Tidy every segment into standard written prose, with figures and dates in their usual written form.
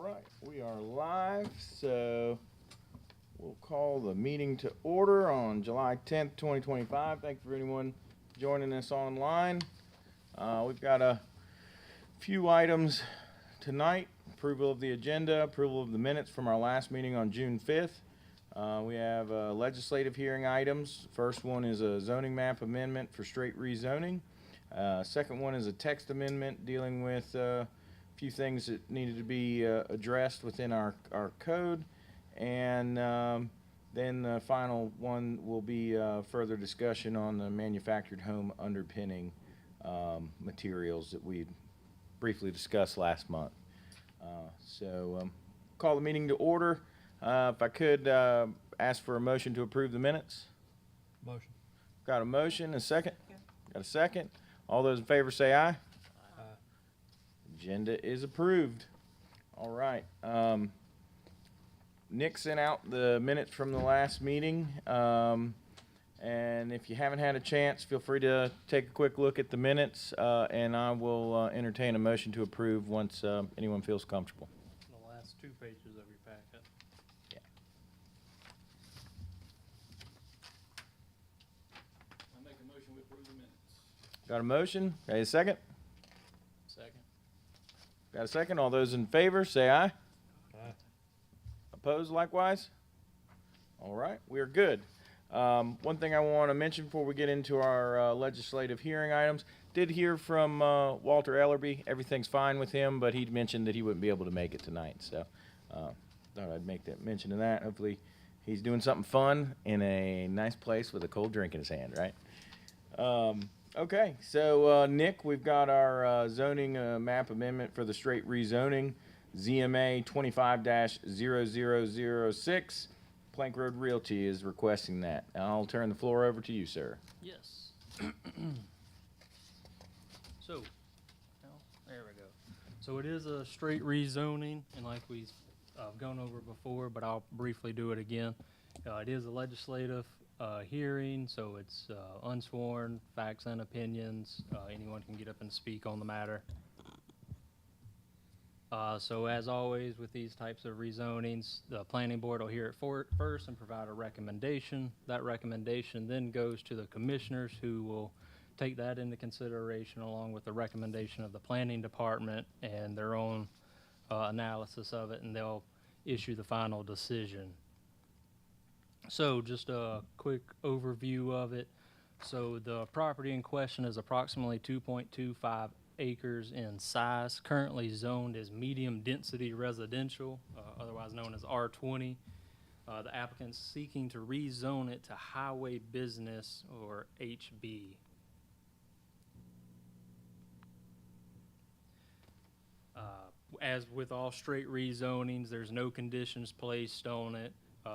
right, we are live, so we'll call the meeting to order on July 10th, 2025. Thank you for anyone joining us online. We've got a few items tonight. Approval of the agenda, approval of the minutes from our last meeting on June 5th. We have legislative hearing items. First one is a zoning map amendment for straight rezoning. Second one is a text amendment dealing with a few things that needed to be addressed within our code. And then the final one will be further discussion on the manufactured home underpinning materials that we briefly discussed last month. Call the meeting to order. If I could ask for a motion to approve the minutes. Motion. Got a motion, a second? Got a second? All those in favor say aye. Agenda is approved. All right. Nick sent out the minutes from the last meeting. And if you haven't had a chance, feel free to take a quick look at the minutes, and I will entertain a motion to approve once anyone feels comfortable. The last 2 pages of your packet. Yeah. I make a motion to approve the minutes. Got a motion? Got a second? Second. Got a second? All those in favor, say aye. Aye. Opposed likewise? All right, we are good. One thing I want to mention before we get into our legislative hearing items, did hear from Walter Ellerby. Everything's fine with him, but he mentioned that he wouldn't be able to make it tonight. So thought I'd make that mention of that. Hopefully he's doing something fun in a nice place with a cold drink in his hand, right? Okay, so Nick, we've got our zoning map amendment for the straight rezoning, ZMA 25-0006. Plank Road Realty is requesting that. I'll turn the floor over to you, sir. Yes. So, there we go. So it is a straight rezoning, and like we've gone over before, but I'll briefly do it again. It is a legislative hearing, so it's unsworn, facts and opinions. Anyone can get up and speak on the matter. So as always with these types of rezonings, the planning board will hear it first and provide a recommendation. That recommendation then goes to the commissioners, who will take that into consideration along with the recommendation of the planning department and their own analysis of it, and they'll issue the final decision. So just a quick overview of it. So the property in question is approximately 2.25 acres in size, currently zoned as medium density residential, otherwise known as R20. The applicant's seeking to rezone it to highway business, or HB. As with all straight rezonings, there's no conditions placed on it.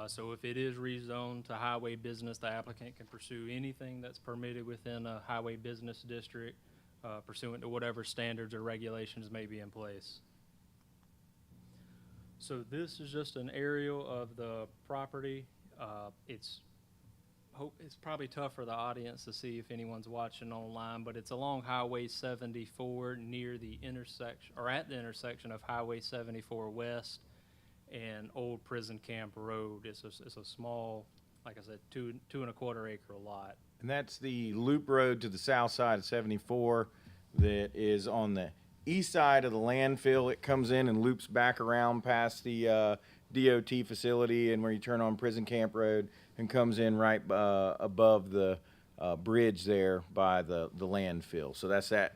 So if it is rezoned to highway business, the applicant can pursue anything that's permitted within a highway business district, pursuant to whatever standards or regulations may be in place. So this is just an aerial of the property. It's probably tough for the audience to see if anyone's watching online, but it's along Highway 74 near the intersection, or at the intersection of Highway 74 West and Old Prison Camp Road. It's a small, like I said, 2.25 acre lot. And that's the loop road to the south side of 74 that is on the east side of the landfill. It comes in and loops back around past the DOT facility and where you turn on Prison Camp Road, and comes in right above the bridge there by the landfill. So that's that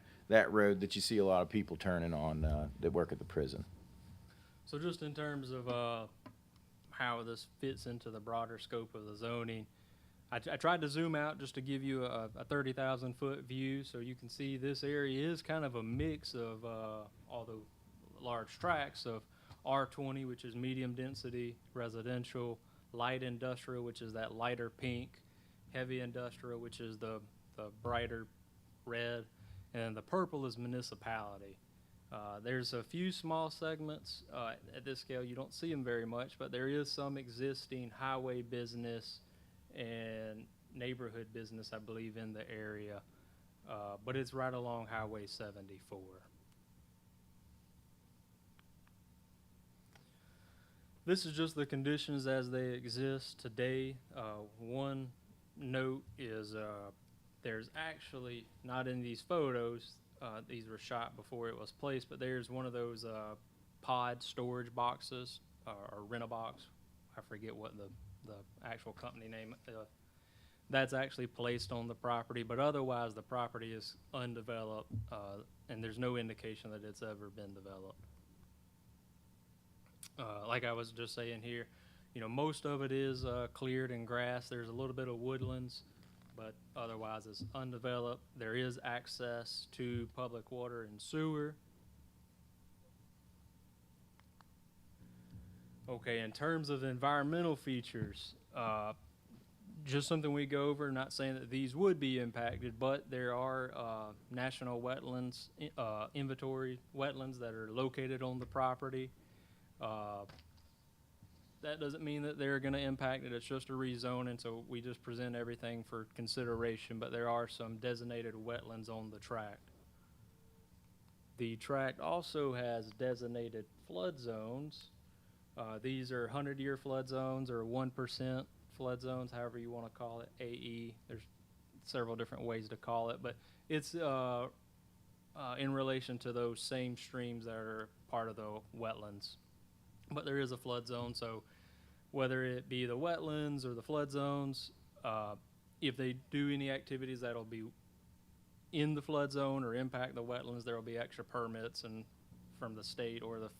road that you see a lot of people turning on that work at the prison. So just in terms of how this fits into the broader scope of the zoning, I tried to zoom out just to give you a 30,000 foot view, so you can see this area is kind of a mix of all the large tracts of R20, which is medium density residential, light industrial, which is that lighter pink, heavy industrial, which is the brighter red, and the purple is municipality. There's a few small segments at this scale. You don't see them very much, but there is some existing highway business and neighborhood business, I believe, in the area, but it's right along Highway 74. This is just the conditions as they exist today. One note is there's actually, not in these photos, these were shot before it was placed, but there's one of those pod storage boxes, or rent-a-box. I forget what the actual company name. That's actually placed on the property, but otherwise the property is undeveloped, and there's no indication that it's ever been developed. Like I was just saying here, you know, most of it is cleared and grass. There's a little bit of woodlands, but otherwise it's undeveloped. There is access to public water and sewer. Okay, in terms of environmental features, just something we go over, not saying that these would be impacted, but there are national wetlands, inventory wetlands that are located on the property. That doesn't mean that they're going to impact it. It's just a rezoning, so we just present everything for consideration, but there are some designated wetlands on the tract. The tract also has designated flood zones. These are 100-year flood zones or 1% flood zones, however you want to call it, AE. There's several different ways to call it, but it's in relation to those same streams that are part of the wetlands. But there is a flood zone, so whether it be the wetlands or the flood zones, if they do any activities that'll be in the flood zone or impact the wetlands, there will be extra permits and from the state or the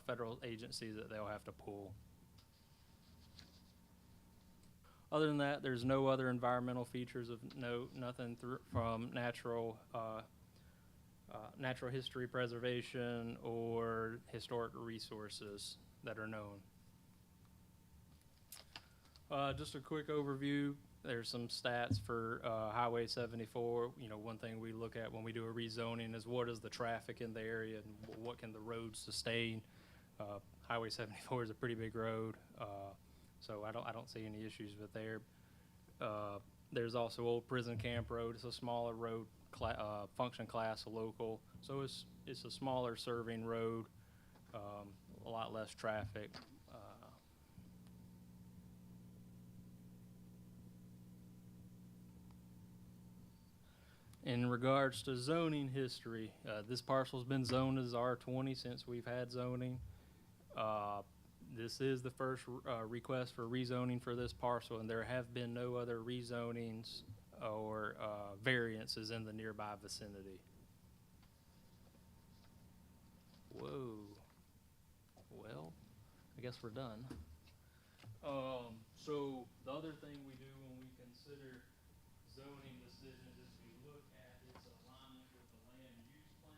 federal agencies that they'll have to pull. Other than that, there's no other environmental features of note, nothing from natural history preservation or historic resources that are known. Just a quick overview. There's some stats for Highway 74. You know, one thing we look at when we do a rezoning is what is the traffic in the area and what can the road sustain. Highway 74 is a pretty big road, so I don't see any issues with there. There's also Old Prison Camp Road. It's a smaller road, function class local, so it's a smaller serving road, a lot less traffic. In regards to zoning history, this parcel's been zoned as R20 since we've had zoning. This is the first request for rezoning for this parcel, and there have been no other rezonings or variances in the nearby vicinity. Whoa. Well, I guess we're done. So the other thing we do when we consider zoning decisions is we look at its alignment with the land use plan.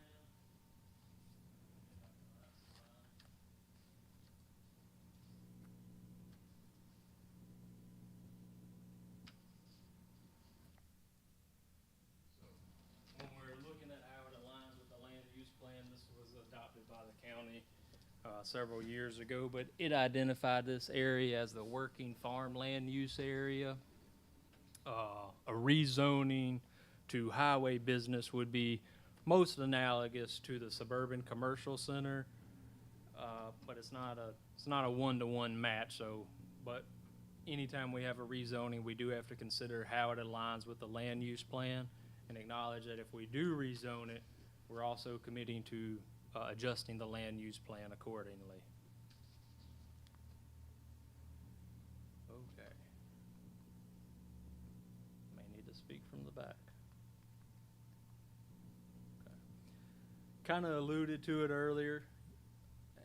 When we're looking at how it aligns with the land use plan, this was adopted by the county several years ago, but it identified this area as the working farmland use area. A rezoning to highway business would be most analogous to the suburban commercial center, but it's not a one-to-one match. So, but anytime we have a rezoning, we do have to consider how it aligns with the land use plan and acknowledge that if we do rezone it, we're also committing to adjusting the land use plan accordingly. Okay. May need to speak from the back. Okay. Kind of alluded to it earlier.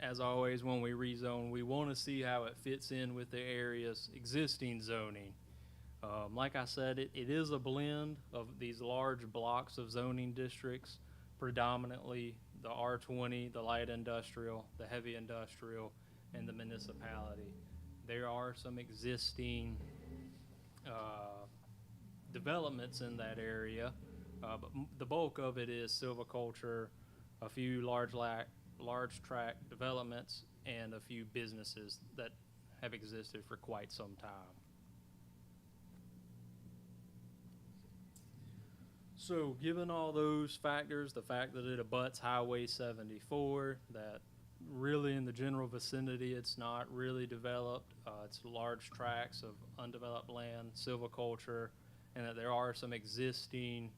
As always, when we rezone, we want to see how it fits in with the area's existing zoning. Like I said, it is a blend of these large blocks of zoning districts, predominantly the R20, the light industrial, the heavy industrial, and the municipality. There are some existing developments in that area, but the bulk of it is silviculture, a few large tract developments, and a few businesses that have existed for quite some time. So given all those factors, the fact that it abuts Highway 74, that really in the general vicinity. It's not really developed. It's large tracts of undeveloped land, silviculture, and that there are some existing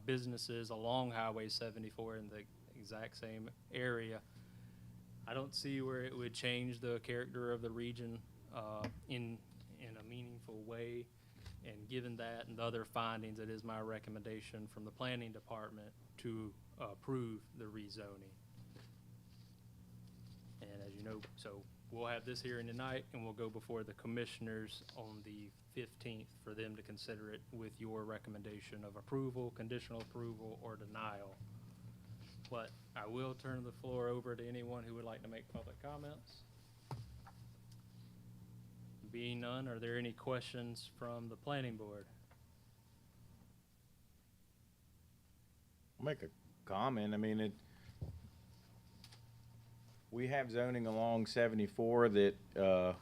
businesses along Highway 74 in the exact same area. I don't see where it would change the character of the region in a meaningful way. And given that and the other findings, it is my recommendation from the planning department to approve the rezoning. And as you know, so we'll have this hearing tonight, and we'll go before the commissioners on the 15th for them to consider it with your recommendation of approval, conditional approval, or denial. But I will turn the floor over to anyone who would like to make public comments. Being none, are there any questions from the planning board? I'll make a comment. I mean, we have zoning along 74 that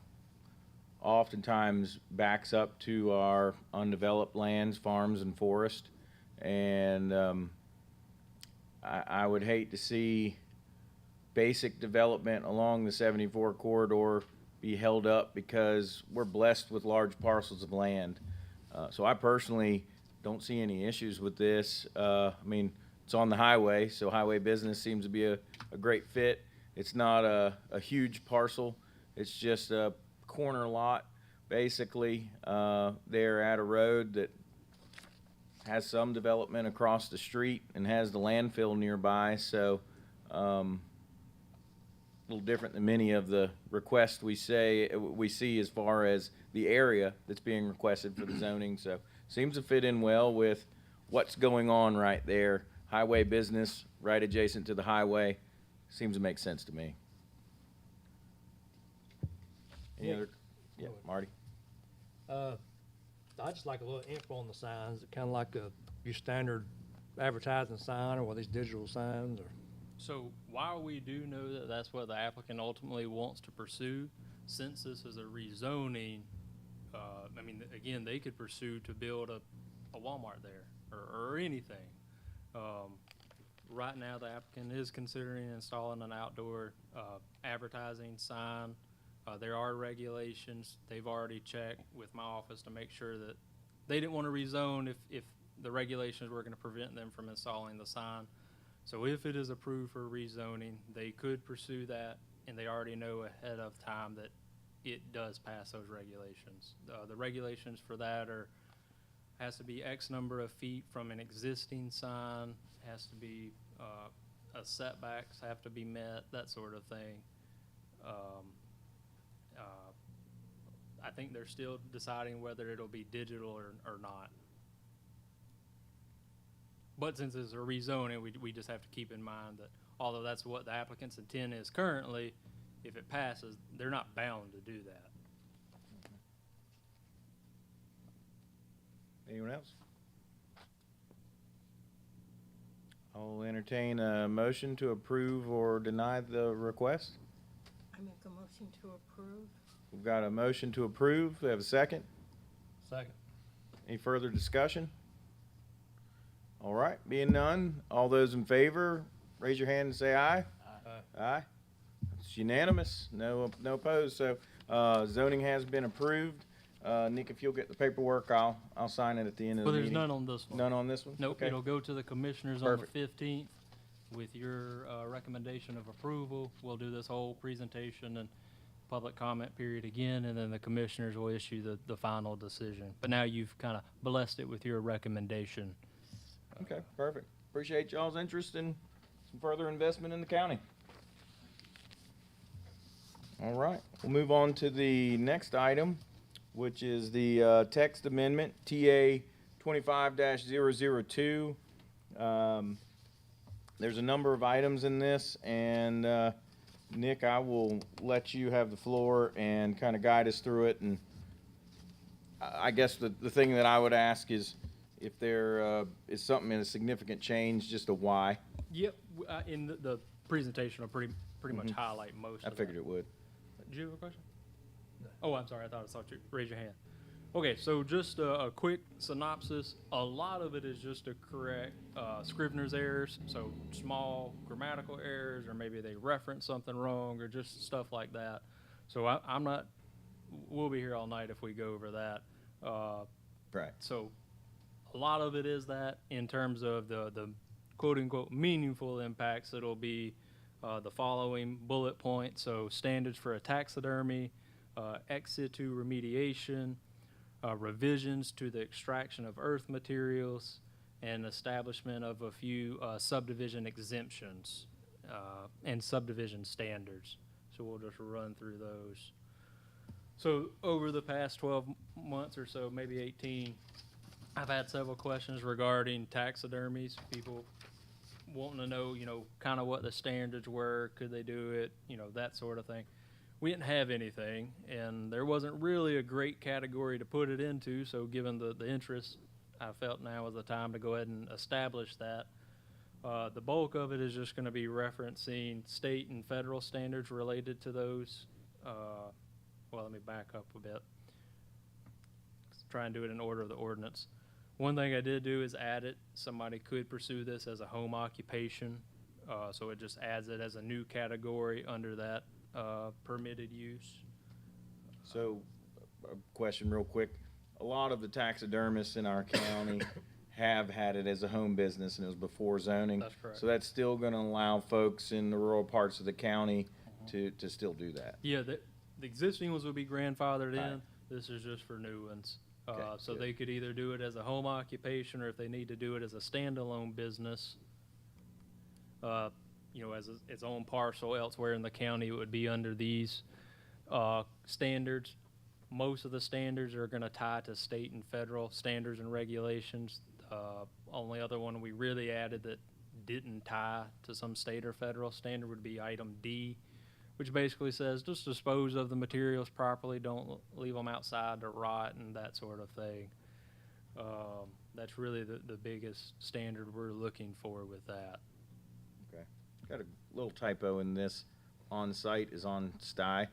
oftentimes backs up to our undeveloped lands, farms, and forest. And I would hate to see basic development along the 74 corridor be held up because we're blessed with large parcels of land. So I personally don't see any issues with this. I mean, it's on the highway, so highway business seems to be a great fit. It's not a huge parcel. It's just a corner lot, basically, there at a road that has some development across the street and has the landfill nearby. So a little different than many of the requests we see as far as the area that's being requested for the zoning. So seems to fit in well with what's going on right there. Highway business right adjacent to the highway seems to make sense to me. Any other? Yeah, Marty. I just like a little info on the signs, kind of like your standard advertising sign or these digital signs or. So while we do know that that's what the applicant ultimately wants to pursue, since this is a rezoning, I mean, again, they could pursue to build a Walmart there or anything. Right now, the applicant is considering installing an outdoor advertising sign. There are regulations. They've already checked with my office to make sure that they didn't want to rezone if the regulations were going to prevent them from installing the sign. So if it is approved for rezoning, they could pursue that, and they already know ahead of time that it does pass those regulations. The regulations for that has to be X number of feet from an existing sign, has to be setbacks have to be met, that sort of thing. I think they're still deciding whether it'll be digital or not. But since it's a rezoning, we just have to keep in mind that although that's what the applicant's intent is currently, if it passes, they're not bound to do that. Anyone else? I'll entertain a motion to approve or deny the request. I make a motion to approve. We've got a motion to approve. We have a second. Second. Any further discussion? All right, being none, all those in favor, raise your hand and say aye. Aye. Aye. It's unanimous, no opposed. So zoning has been approved. Nick, if you'll get the paperwork, I'll sign it at the end of the Well, meeting. there's none on this one. None on this one? Nope, Okay. it'll go to the commissioners Perfect. on the 15th with your recommendation of approval. We'll do this whole presentation and public comment period again, and then the commissioners will issue the final decision. But now you've kind of blessed it with your recommendation. Okay, perfect. Appreciate y'all's interest in some further investment in the county. All right, we'll move on to the next item, which is the text amendment, TA 25-002. There's a number of items in this, and Nick, I will let you have the floor and kind of guide us through it. And I guess the thing that I would ask is if there is something in a significant change, just a why. Yep, in the presentation will pretty much highlight most I of figured that. it would. Did you have a question? Oh, I'm sorry, I thought I saw you raise your hand. Okay, so just a quick synopsis. A lot of it is just to correct Scrivener's errors, so small grammatical errors, or maybe they reference something wrong, or just stuff like that. So I'm not. We'll be here all night if we go over that. Right. So a lot of it is that in terms of the quote unquote meaningful impacts, it'll be the following bullet points. So standards for a taxidermy, ex situ remediation, revisions to the extraction of earth materials, and establishment of a few subdivision exemptions and subdivision standards. So we'll just run through those. So over the past 12 months or so, maybe 18, I've had several questions regarding taxidermies. People wanting to know, kind of what the standards were, could they do it, that sort of thing. We didn't have anything, and there wasn't really a great category to put it into, so given the interest, I felt now was the time to go ahead and establish that. The bulk of it is just going to be referencing state and federal standards related to those. Well, let me back up a bit. Let's try and do it in order of the ordinance. One thing I did do is add it. Somebody could pursue this as a home occupation, so it just adds it as a new category under that permitted use. So, a question real quick. A lot of the taxidermists in our county have had it as a home business, and it was before zoning. That's correct. So that's still gonna allow folks in the rural parts of the county to still do that. Yeah, the existing ones would be grandfathered Right. in. This is just for new ones. Okay, So good. they could either do it as a home occupation, or if they need to do it as a standalone business, as its own parcel elsewhere in the county, it would be under these standards. Most of the standards are going to tie to state and federal standards and regulations. Only other one we really added that didn't tie to some state or federal standard would be item D, which basically says just dispose of the materials properly, don't leave them outside to rot and that sort of thing. That's really the biggest standard we're looking for with that. Okay. Got a little typo in this. On site is on sty.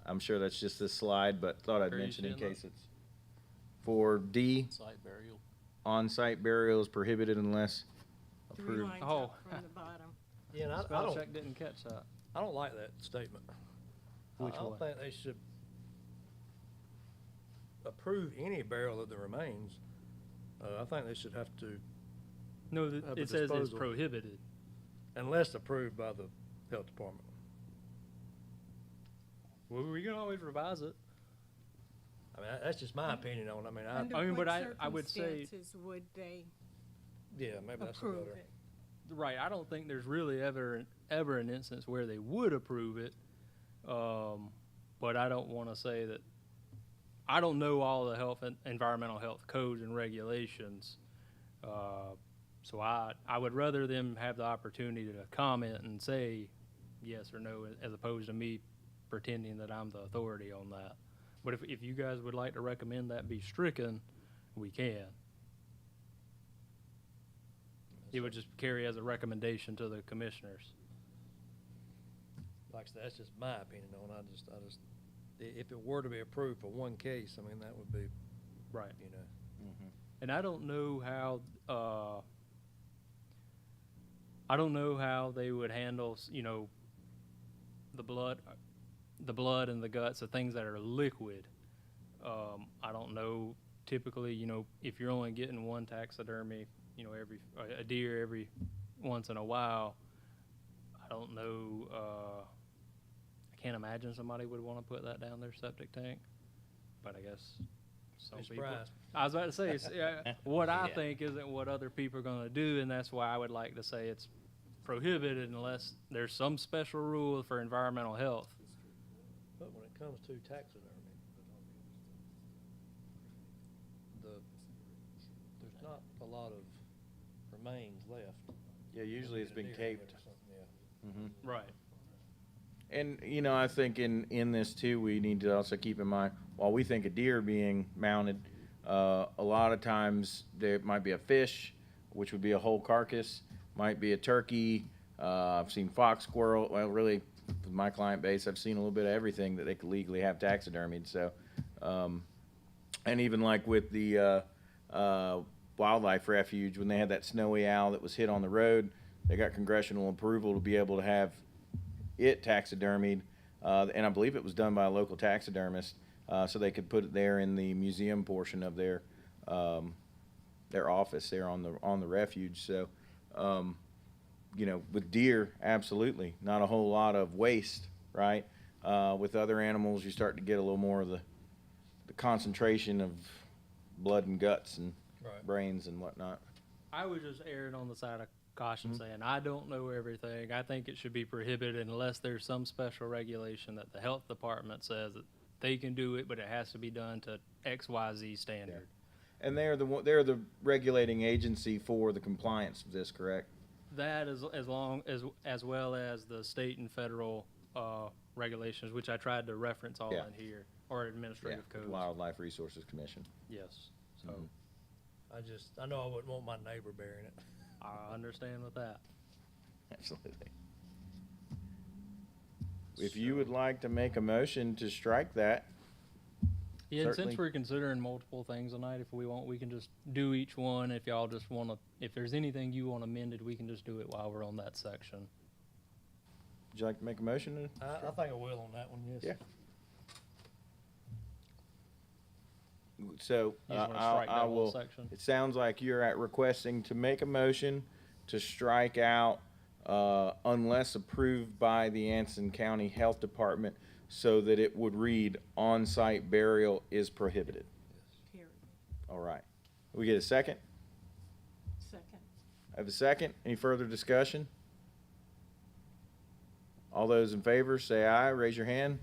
I'm sure that's just this slide, but thought I'd Are you mention in seeing that? case it's. For D, Site burial. on-site burial is prohibited unless 3 approved. lines Oh. up from the bottom. Yeah, and I Spell don't, check didn't catch that. I don't like that statement. Which I don't one? think they should approve any burial of the remains. I think they should have to, No, Have a it says it's disposal. prohibited. unless approved by the health department. Well, we can always revise it. I mean, that's just my opinion on it. I mean, Under I mean, what but I would say- circumstances would they yeah, maybe that's a approve better. it? Right, I don't think there's really ever an instance where they would approve it. But I don't want to say that, I don't know all the health and environmental health codes and regulations. So I would rather them have the opportunity to comment and say yes or no, as opposed to me pretending that I'm the authority on that. But if you guys would like to recommend that be stricken, we can. It would just carry as a recommendation to the commissioners. Like I said, that's just my opinion on it. If it were to be approved for one case, I mean, that would be, Right. Mhm. And I don't know how they would handle, the blood and the guts, the things that are liquid. I don't know, typically, if you're only getting one taxidermy, a deer every once in a while, I don't know, I can't imagine somebody would want to put that down their septic tank, but I guess some be people. surprised. I was about to say, what I Yeah. think isn't what other people are gonna do, and that's why I would like to say it's prohibited unless there's some special rule for environmental health. But when it comes to taxidermy, there's not a lot of remains left. Yeah, usually it's been Deer caped. or something, yeah. Mhm. Right. And, I think in this too, we need to also keep in mind, while we think a deer being mounted, a lot of times there might be a fish, which would be a whole carcass, might be a turkey. I've seen fox, squirrel. Well, really, with my client base, I've seen a little bit of everything that they could legally have taxidermied. So, And even like with the wildlife refuge, when they had that snowy owl that was hit on the road, they got congressional approval to be able to have it taxidermied, and I believe it was done by a local taxidermist, so they could put it there in the museum portion of their office there on the refuge. So, you know, with deer, absolutely not a whole lot of waste, right? With other animals, you start to get a little more of the concentration of blood and guts and Right. brains and whatnot. I would just err it on the side of caution, saying I don't know everything. I think it should be prohibited unless there's some special regulation that the health department says that they can do it, but it has to be done to XYZ standard. And they're the regulating agency for the compliance of this, correct? That is as well as the state and federal regulations, which I tried to reference all Yeah. in here, or administrative codes. Wildlife Resources Commission. Yes. So Mhm. I know I wouldn't want my neighbor burying it. I understand with that. Absolutely. If you would like to make a motion to strike that, Yeah, and Certainly. since we're considering multiple things tonight, if we want, we can just do each one. If y'all just want to, if there's anything you want amended, we can just do it while we're on that section. would you like to make a motion? I think I will on that one, yes. Yeah. So, You just want to I strike that whole will, section? it sounds like you're at requesting to make a motion to strike out, unless approved by the Anson County Health Department, so that it would read, on-site burial is prohibited. Period. All right. We get a second? Second. I have a second. Any further discussion? All those in favor, say aye. Raise your hand.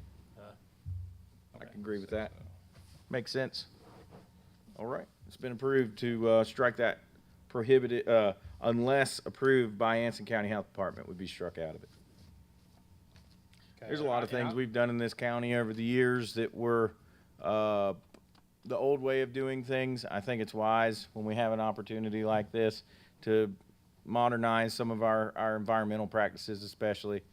I can agree with that. Makes sense. All right. It's been approved to strike that prohibited, unless approved by Anson County Health Department, would be struck out of it. There's a lot of things we've done in this county over the years that were the old way of doing things. I think it's wise when we have an opportunity like this to modernize some of our environmental practices, especially.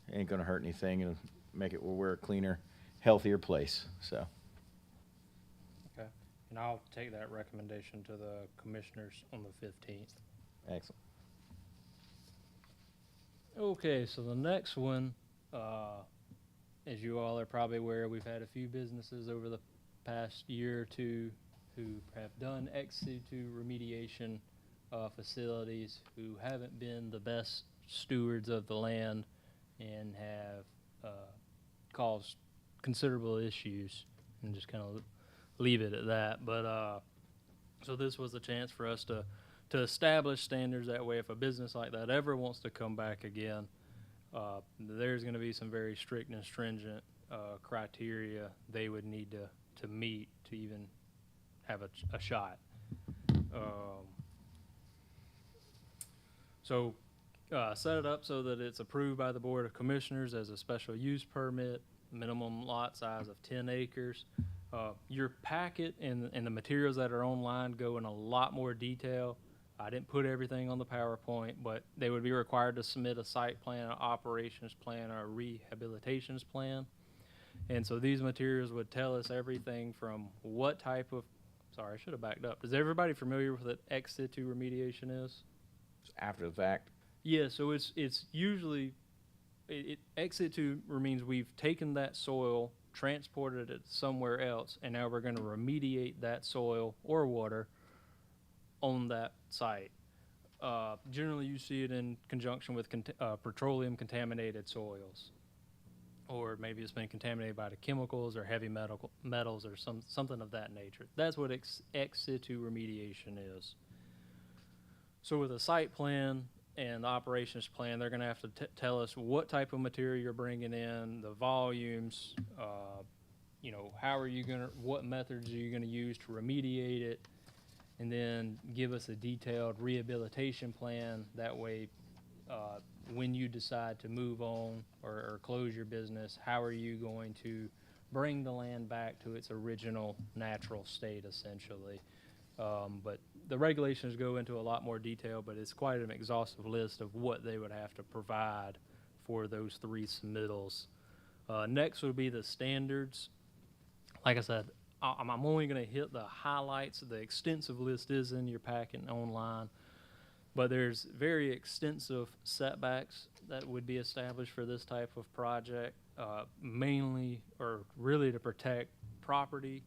It ain't gonna hurt anything and make it where we're a cleaner, healthier place. So, Okay. And I'll take that recommendation to the commissioners on the 15th. excellent. Okay, so the next one, as you all are probably aware, we've had a few businesses over the past year or two who have done ex situ remediation facilities who haven't been the best stewards of the land and have caused considerable issues, and just kind of leave it at that. But so this was a chance for us to establish standards. That way, if a business like that ever wants to come back again, there's going to be some very strict and stringent criteria they would need to meet to even have a shot. So set it up so that it's approved by the Board of Commissioners as a special use permit, minimum lot size of 10 acres. Your packet and the materials that are online go in a lot more detail. I didn't put everything on the PowerPoint, but they would be required to submit a site plan, an operations plan, or a rehabilitations plan. And so these materials would tell us everything from what type of, sorry, I should have backed up. Is everybody familiar with what ex situ remediation is? After the fact. Yeah, so it's usually, ex situ means we've taken that soil, transported it somewhere else, and now we're going to remediate that soil or water on that site. Generally, you see it in conjunction with petroleum contaminated soils, or maybe it's been contaminated by the chemicals or heavy metals or something of that nature. That's what ex situ remediation is. So with a site plan and the operations plan, they're going to have to tell us what type of material you're bringing in, the volumes, how are you going to, what methods are you going to use to remediate it, and then give us a detailed rehabilitation plan. That way, when you decide to move on or close your business, how are you going to bring the land back to its original natural state, essentially. But the regulations go into a lot more detail, but it's quite an exhaustive list of what they would have to provide for those three submittals. Next would be the standards. Like I said, I'm only going to hit the highlights. The extensive list is in your packet and online, but there's very extensive setbacks that would be established for this type of project, mainly or really to protect property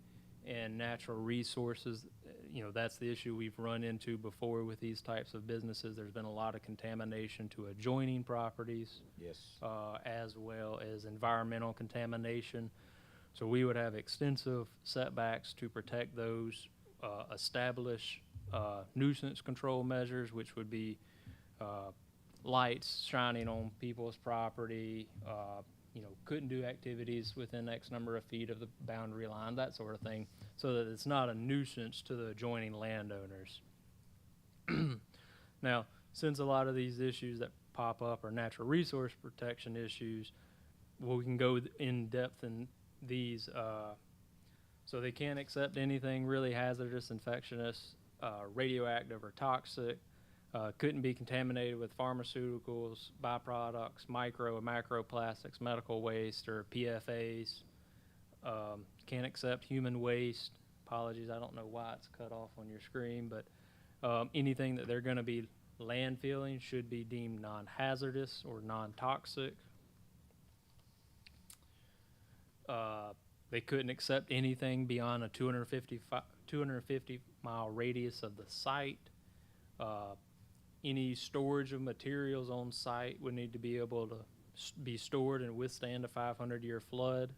and natural resources. You know, that's the issue we've run into before with these types of businesses. There's been a lot of contamination to adjoining properties, Yes. as well as environmental contamination. So we would have extensive setbacks to protect those, establish nuisance control measures, which would be lights shining on people's property, you know, couldn't do activities within X number of feet of the boundary line, that sort of thing, so that it's not a nuisance to the adjoining landowners. Now, since a lot of these issues that pop up are natural resource protection issues, well, we can go in depth in these. So they can't accept anything really hazardous, infectious, radioactive, or toxic. Couldn't be contaminated with pharmaceuticals, byproducts, micro and macroplastics, medical waste, or PFAs. Can't accept human waste. Apologies, I don't know why it's cut off on your screen, but anything that they're going to be landfilling should be deemed non-hazardous or non-toxic. They couldn't accept anything beyond a 250 mile radius of the site. Any storage of materials on site would need to be able to be stored and withstand a 500-year flood.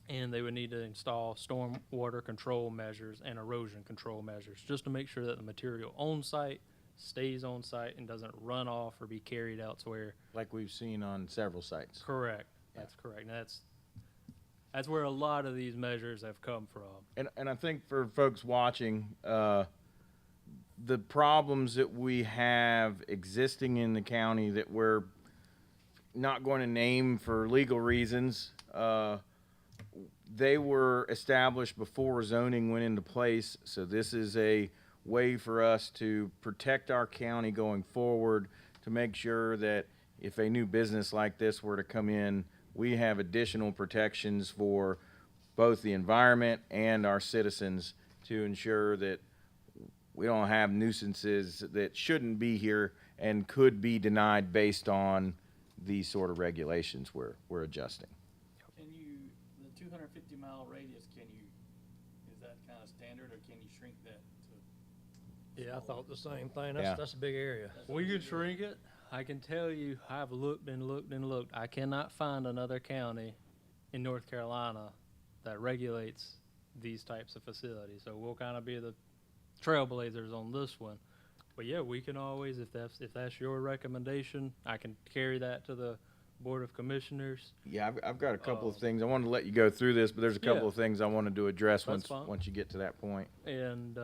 And they would need to install storm water control measures and erosion control measures just to make sure that the material on site stays on site and doesn't run off or be carried elsewhere. Like we've seen on several sites. Correct. Yeah. That's correct. And that's where a lot of these measures have come from. And I think for folks watching, the problems that we have existing in the county that we're not going to name for legal reasons, they were established before zoning went into place. So this is a way for us to protect our county going forward, to make sure that if a new business like this were to come in, we have additional protections for both the environment and our citizens to ensure that we don't have nuisances that shouldn't be here and could be denied based on these sort of regulations we're adjusting. Can you, the 250-mile radius, is that kind of standard, or can you shrink that to? Yeah, I thought the same thing. Yeah. That's a big area. We could shrink it. I can tell you, I've looked and looked and looked. I cannot find another county in North Carolina that regulates these types of facilities. So we'll kind of be the trailblazers on this one. But yeah, we can always, if that's your recommendation, I can carry that to the Board of Commissioners. Yeah, I've got a couple of things. I wanted to let you go through this, but there's a couple Yeah. of things I wanted to address That's fine. once you get to that point. And,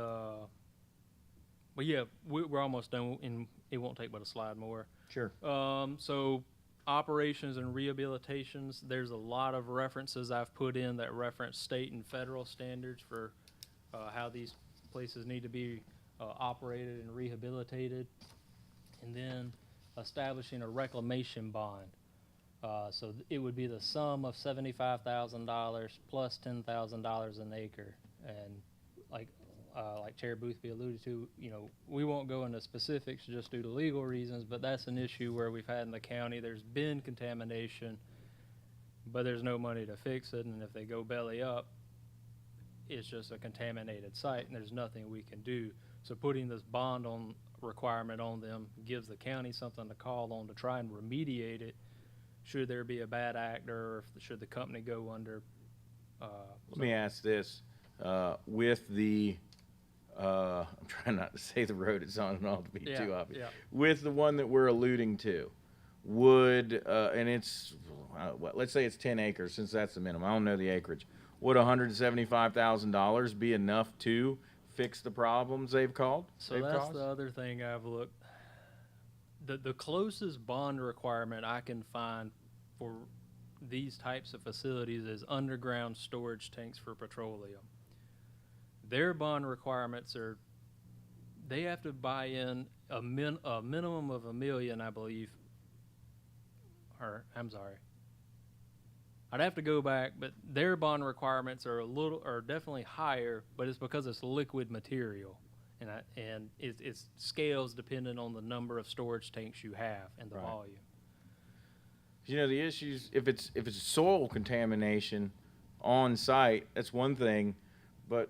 but yeah, we're almost done, and it won't take but a slide more. Sure. So operations and rehabilitations, there's a lot of references I've put in that reference state and federal standards for how these places need to be operated and rehabilitated. And then establishing a reclamation bond. So it would be the sum of $75,000 plus $10,000 an acre. And like Chair Boothby alluded to, you know, we won't go into specifics just due to legal reasons, but that's an issue where we've had in the county. There's been contamination, but there's no money to fix it. And if they go belly up, it's just a contaminated site and there's nothing we can do. So putting this bond on requirement on them gives the county something to call on to try and remediate it should there be a bad actor, or should the company go under. Let me ask this, with the, I'm trying not to say the road it's on and all to be Yeah, too obvious. yeah. With the one that we're alluding to, would, and it's, let's say it's 10 acres, since that's the minimum, I don't know the acreage. Would $175,000 be enough to fix the problems they've caused? So that's the other thing I've looked. The closest bond requirement I can find for these types of facilities is underground storage tanks for petroleum. Their bond requirements are, they have to buy in a minimum of $1 million, I believe. Or, I'm sorry. I'd have to go back, but their bond requirements are definitely higher, but it's because it's liquid material. And it's scales dependent on the number of storage tanks you have and the Right. volume. You know, the issues, if it's soil contamination on site, that's one thing, but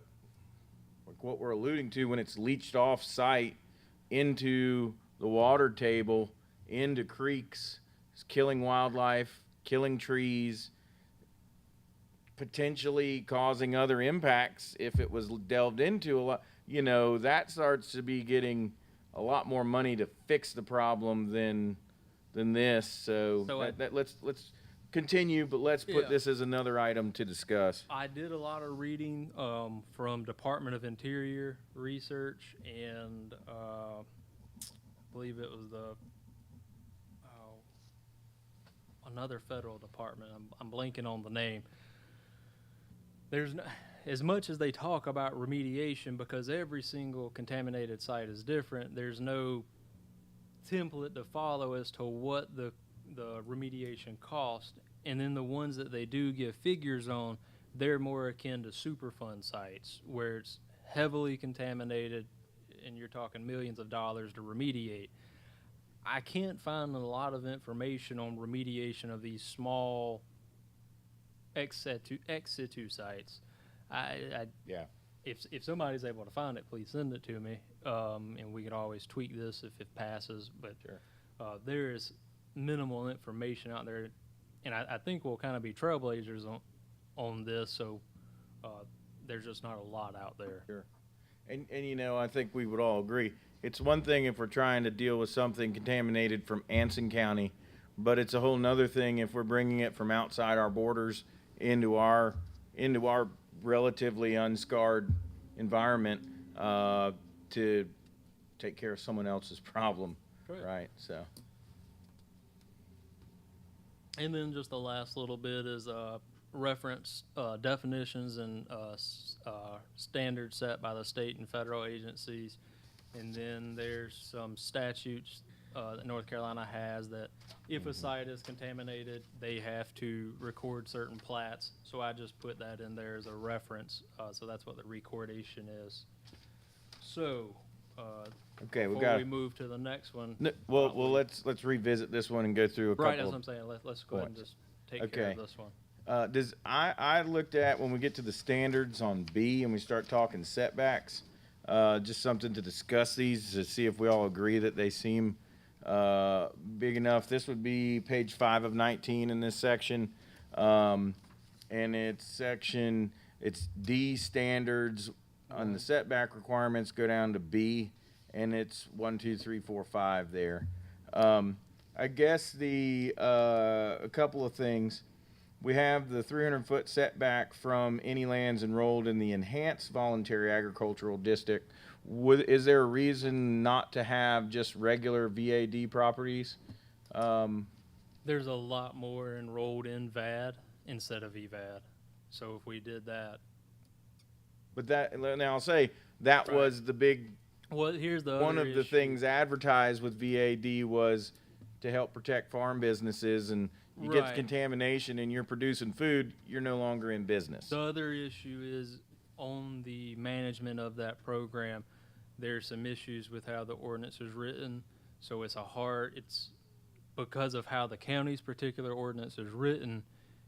like what we're alluding to, when it's leached off site into the water table, into creeks, it's killing wildlife, killing trees, potentially causing other impacts if it was delved into a lot, you know, that starts to be getting a lot more money to fix the problem than this. So, So let's continue, but let's put Yeah. this as another item to discuss. I did a lot of reading from Department of Interior research, and I believe it was another federal department. I'm blanking on the name. There's as much as they talk about remediation, because every single contaminated site is different. There's no template to follow as to what the remediation cost, and then the ones that they do give figures on, they're more akin to Superfund sites where it's heavily contaminated and you're talking millions of dollars to remediate. I can't find a lot of information on remediation of these small ex situ sites. Yeah. If somebody's able to find it, please send it to me, and we can always tweak this if it passes. But Sure. there is minimal information out there, and I think we'll kind of be trailblazers on this. So there's just not a lot out there. Sure. And you know, I think we would all agree. It's one thing if we're trying to deal with something contaminated from Anson County, but it's a whole nother thing if we're bringing it from outside our borders into our relatively unscarred environment to take care of someone else's problem, Correct. right? So, And then just the last little bit is reference definitions and standards set by the state and federal agencies. And then there's some statutes that North Carolina has that if a site is contaminated, they have to record certain plats. So I just put that in there as a reference. So that's what the recordation is. So okay, we before got. we move to the next one. Well, probably- let's revisit this one and go through a Right, that's couple. what I'm saying. Let's go ahead and points. just take care of Okay. this one. I looked at when we get to the standards on B and we start talking setbacks, just something to discuss these to see if we all agree that they seem big enough. This would be page 5 of 19 in this section, and it's D standards on the setback requirements go down to B, and it's 1, 2, 3, 4, 5 there. I guess a couple of things. We have the 300-foot setback from any lands enrolled in the Enhanced Voluntary Agricultural District. Is there a reason not to have just regular VAD properties? There's a lot more enrolled in VAD instead of EVAD. So if we did that, But now I'll say that Right. was the big well, here's the one other of the issue. things advertised with VAD was to help protect farm businesses, and you get the Right. contamination and you're producing food, you're no longer in business. The other issue is on the management of that program. There's some issues with how the ordinance is written. So it's because of how the county's particular ordinance is written,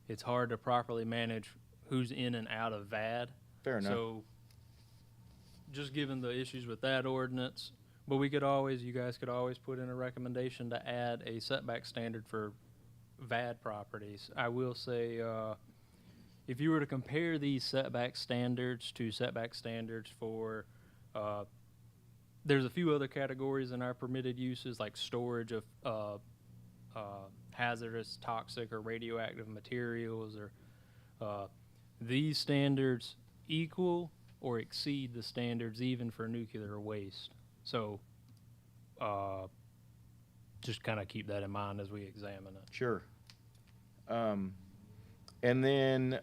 it's hard to properly manage who's in and out of VAD. Fair enough. So, just given the issues with that ordinance, but you guys could always put in a recommendation to add a setback standard for VAD properties. I will say, if you were to compare these setback standards to setback standards for, there's a few other categories in our permitted uses, like storage of hazardous, toxic, or radioactive materials, or these standards equal or exceed the standards even for nuclear waste. So just kind of keep that in mind as we examine it. Sure. And then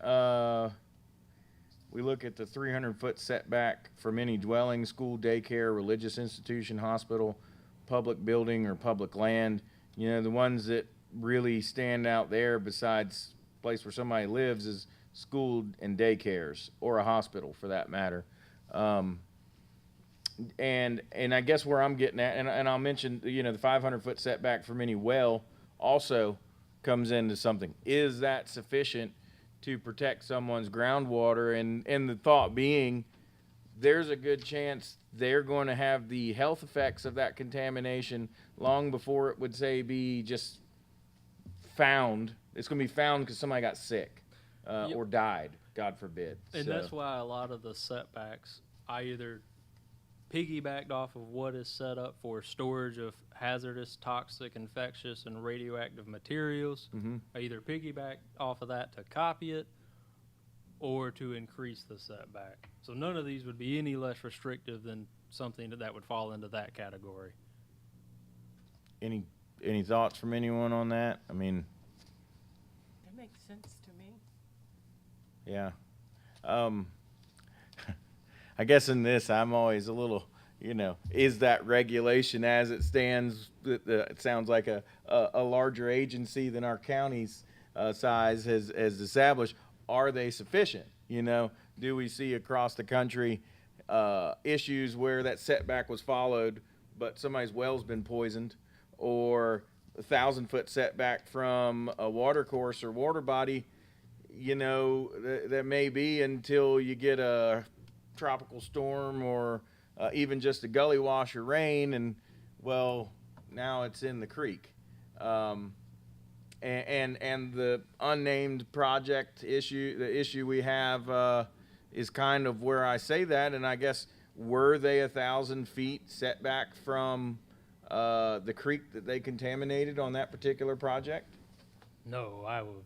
we look at the 300-foot setback from any dwelling, school, daycare, religious institution, hospital, public building, or public land. You know, the ones that really stand out there besides place where somebody lives is school and daycares, or a hospital for that matter. And I guess where I'm getting at, and I'll mention, you know, the 500-foot setback from any well also comes into something. Is that sufficient to protect someone's groundwater? And the thought being, there's a good chance they're going to have the health effects of that contamination long before it would, say, be just found. It's going to be found because somebody got sick Yep. or died, God forbid. And So- that's why a lot of the setbacks, I either piggybacked off of what is set up for storage of hazardous, toxic, infectious, and radioactive materials. Mhm. I either piggybacked off of that to copy it or to increase the setback. So none of these would be any less restrictive than something that would fall into that category. Any thoughts from anyone on that? I mean, That makes sense to me. yeah. I guess in this, I'm always a little, you know, is that regulation as it stands? It sounds like a larger agency than our county's size has established. Are they sufficient? You know, do we see across the country issues where that setback was followed, but somebody's well's been poisoned, or 1,000-foot setback from a water course or water body? You know, that may be until you get a tropical storm or even just a gully wash or rain, and well, now it's in the creek. And the unnamed project issue, the issue we have is kind of where I say that, and I guess, were they 1,000 feet setback from the creek that they contaminated on that particular project? No, I would.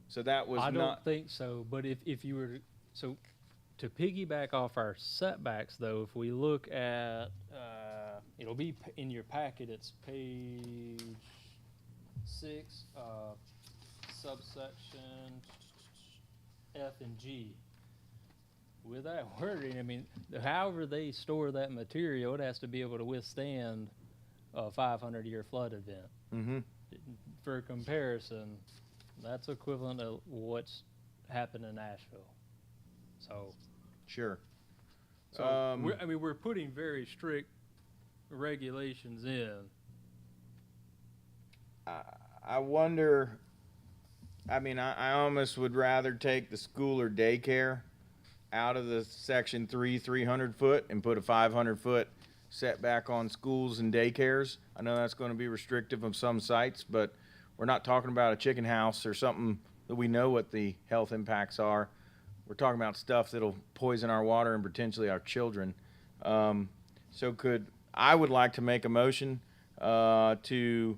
So that was I don't not. think so, but if you were to piggyback off our setbacks, though, if we look at, it'll be in your packet, it's page 6, subsection F and G. With that wording, I mean, however they store that material, it has to be able to withstand a 500-year flood event. Mm-hmm. For comparison, that's equivalent to what's happened in Nashville. So, Sure. we're putting very strict regulations in. I wonder, I mean, I almost would rather take the school or daycare out of the section 300 foot and put a 500-foot setback on schools and daycares. I know that's going to be restrictive of some sites, but we're not talking about a chicken house or something that we know what the health impacts are. We're talking about stuff that'll poison our water and potentially our children. So I would like to make a motion to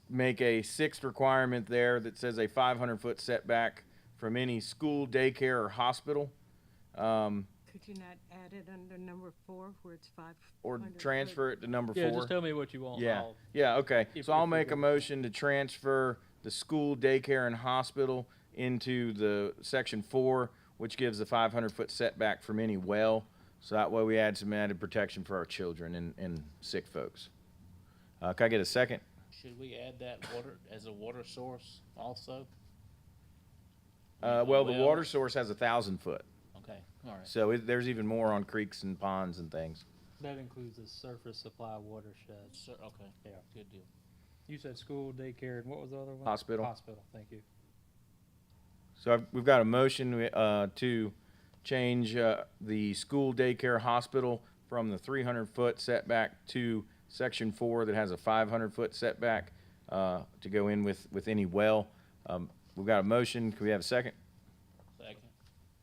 make a sixth requirement there that says a 500-foot setback from any school, daycare, or hospital, Could you not add it under number 4 where it's 500? or transfer it to number 4. Yeah, just tell me what you want. Yeah, I'll- yeah, okay. if- So I'll if we make a go- motion to transfer the school, daycare, and hospital into the section 4, which gives the 500-foot setback from any well. So that way we add some added protection for our children and sick folks. Can I get a second? Should we add that water as a water source also? Well, the well- water source has 1,000 foot, Okay, all right. so there's even more on creeks and ponds and things. That includes the surface supply watershed. Okay, Yeah. good deal. You said school, daycare, and what was the other one? Hospital. Hospital, thank you. So we've got a motion to change the school, daycare, hospital from the 300-foot setback to section 4 that has a 500-foot setback to go in with any well. We've got a motion. Can we have a second? Second.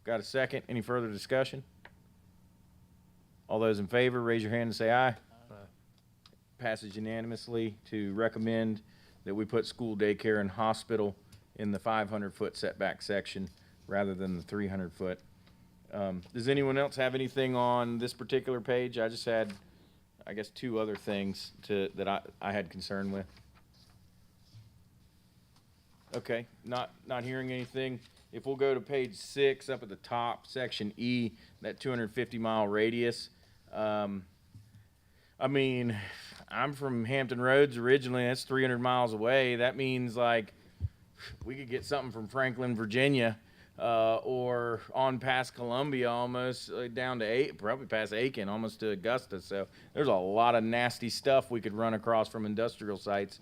Got a second? Any further discussion? All those in favor, raise your hand and say aye. Passes unanimously to recommend that we put school, daycare, and hospital in the 500-foot setback section rather than the 300-foot. Does anyone else have anything on this particular page? I just had, I guess, 2 other things that I had concern with. Okay, not hearing anything. If we'll go to page 6, up at the top, section E, that 250-mile radius. I mean, I'm from Hampton Roads originally. That's 300 miles away. That means, like, we could get something from Franklin, Virginia, or on past Columbia, almost down to probably past Aiken, almost to Augusta. So there's a lot of nasty stuff we could run across from industrial sites.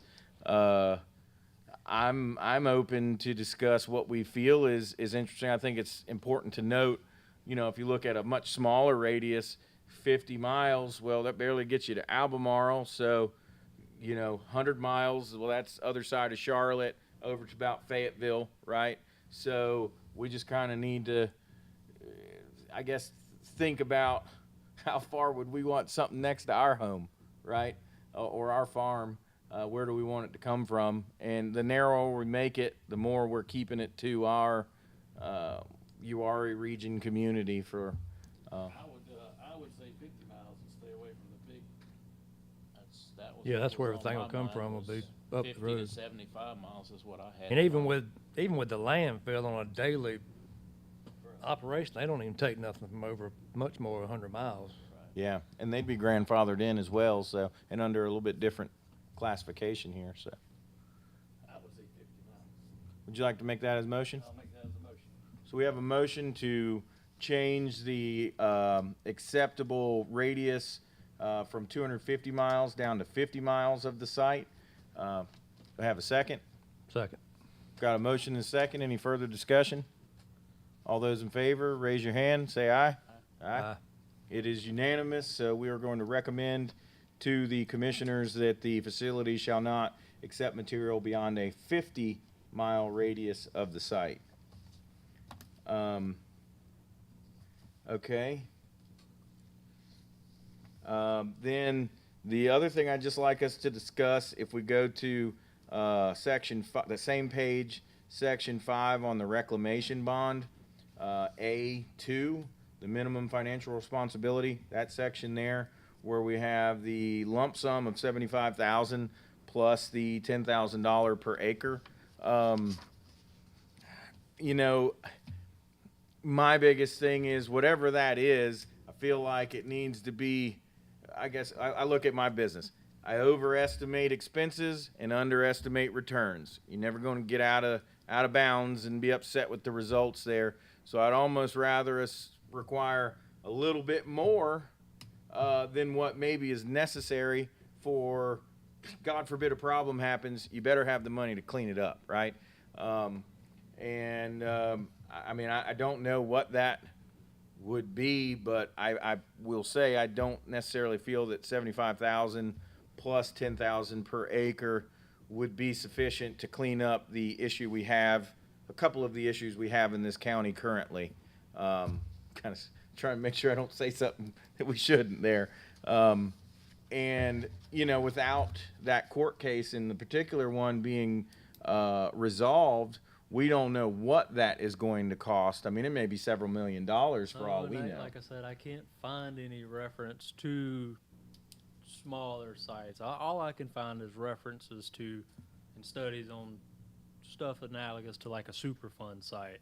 I'm open to discuss what we feel is interesting. I think it's important to note, you know, if you look at a much smaller radius, 50 miles, well, that barely gets you to Albemarle. So, you know, 100 miles, well, that's other side of Charlotte over to about Fayetteville, right? So we just kind of need to, I guess, think about how far would we want something next to our home, right? Or our farm. Where do we want it to come from? And the narrower we make it, the more we're keeping it to our Uwharrie region community for. I would say 50 miles and stay away from the big. Yeah, that's where what was on everything will my come mind from, will was be up the 50 to road. 75 miles is what I had. And in even mind. with the landfill on a daily operation, they don't even take nothing from over much more than 100 miles. Yeah, and they'd be grandfathered in as well, so, and under a little bit different classification here, so. I would say 50 miles. Would you like to make that as a motion? I'll make that as a motion. So we have a motion to change the acceptable radius from 250 miles down to 50 miles of the site. We have a second. Second. Got a motion and a second. Any further discussion? All those in favor, raise your hand, say aye. Aye. It is unanimous, so we are going to recommend to the commissioners that the facility shall not accept material beyond a 50-mile radius of the site. Okay. Then the other thing I'd just like us to discuss, if we go to section 5, the same page, section 5 on the reclamation bond, A2, the minimum financial responsibility, that section there, where we have the lump sum of $75,000 plus the $10,000 per acre. You know, my biggest thing is whatever that is, I feel like it needs to be, I guess, I look at my business. I overestimate expenses and underestimate returns. You're never going to get out of bounds and be upset with the results there. So I'd almost rather us require a little bit more than what maybe is necessary for, God forbid, a problem happens. You better have the money to clean it up, right? I mean, I don't know what that would be, but I will say I don't necessarily feel that 75,000 plus 10,000 per acre would be sufficient to clean up the issue we have, a couple of the issues we have in this county currently. Kind of trying to make sure I don't say something that we shouldn't there. And, you know, without that court case in the particular one being resolved, we don't know what that is going to cost. I mean, it may be several $1 million for all we know. Like I said, I can't find any reference to smaller sites. All I can find is references to and studies on stuff analogous to like a Superfund site.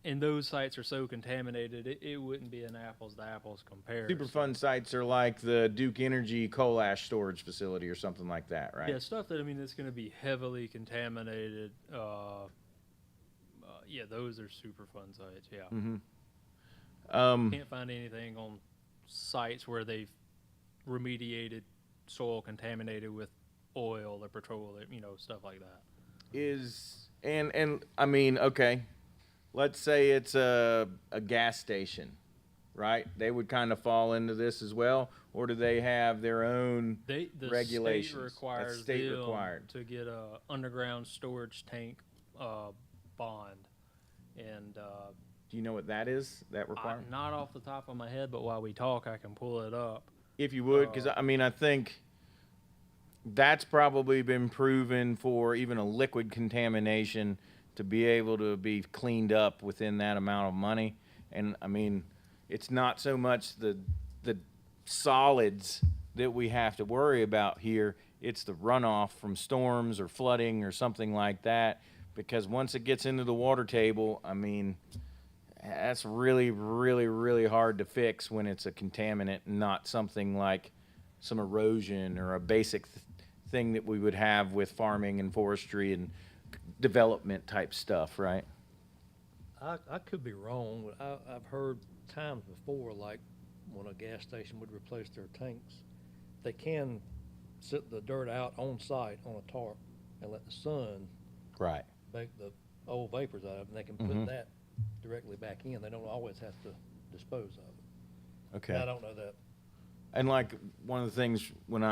And those sites are so contaminated, it wouldn't be an apples to apples comparison. Superfund sites are like the Duke Energy coal ash storage facility or something like that, right? Yeah, stuff that, I mean, it's going to be heavily contaminated. Yeah, those are Superfund sites, yeah. Mm-hmm. Can't find anything on sites where they've remediated soil contaminated with oil or petroleum, you know, stuff like that. And I mean, okay, let's say it's a gas station, right? They would kind of fall into this as well, or do they have their own The regulations? state That's requires state them required. to get a underground storage tank bond, and Do you know what that is? That requirement? not off the top of my head, but while we talk, I can pull it up. If you would, because I mean, I think that's probably been proven for even a liquid contamination to be able to be cleaned up within that amount of money. And I mean, it's not so much the solids that we have to worry about here. It's the runoff from storms or flooding or something like that. Because once it gets into the water table, I mean, that's really, really, really hard to fix when it's a contaminant, not something like some erosion or a basic thing that we would have with farming and forestry and development type stuff, right? I could be wrong, but I've heard times before, like when a gas station would replace their tanks, they can sit the dirt out on site on a tarp and let the sun Right. bake the old vapors out of it, and they can Mhm. put that directly back in. They don't always have to dispose of it. Okay. I don't know that. And like one of the things when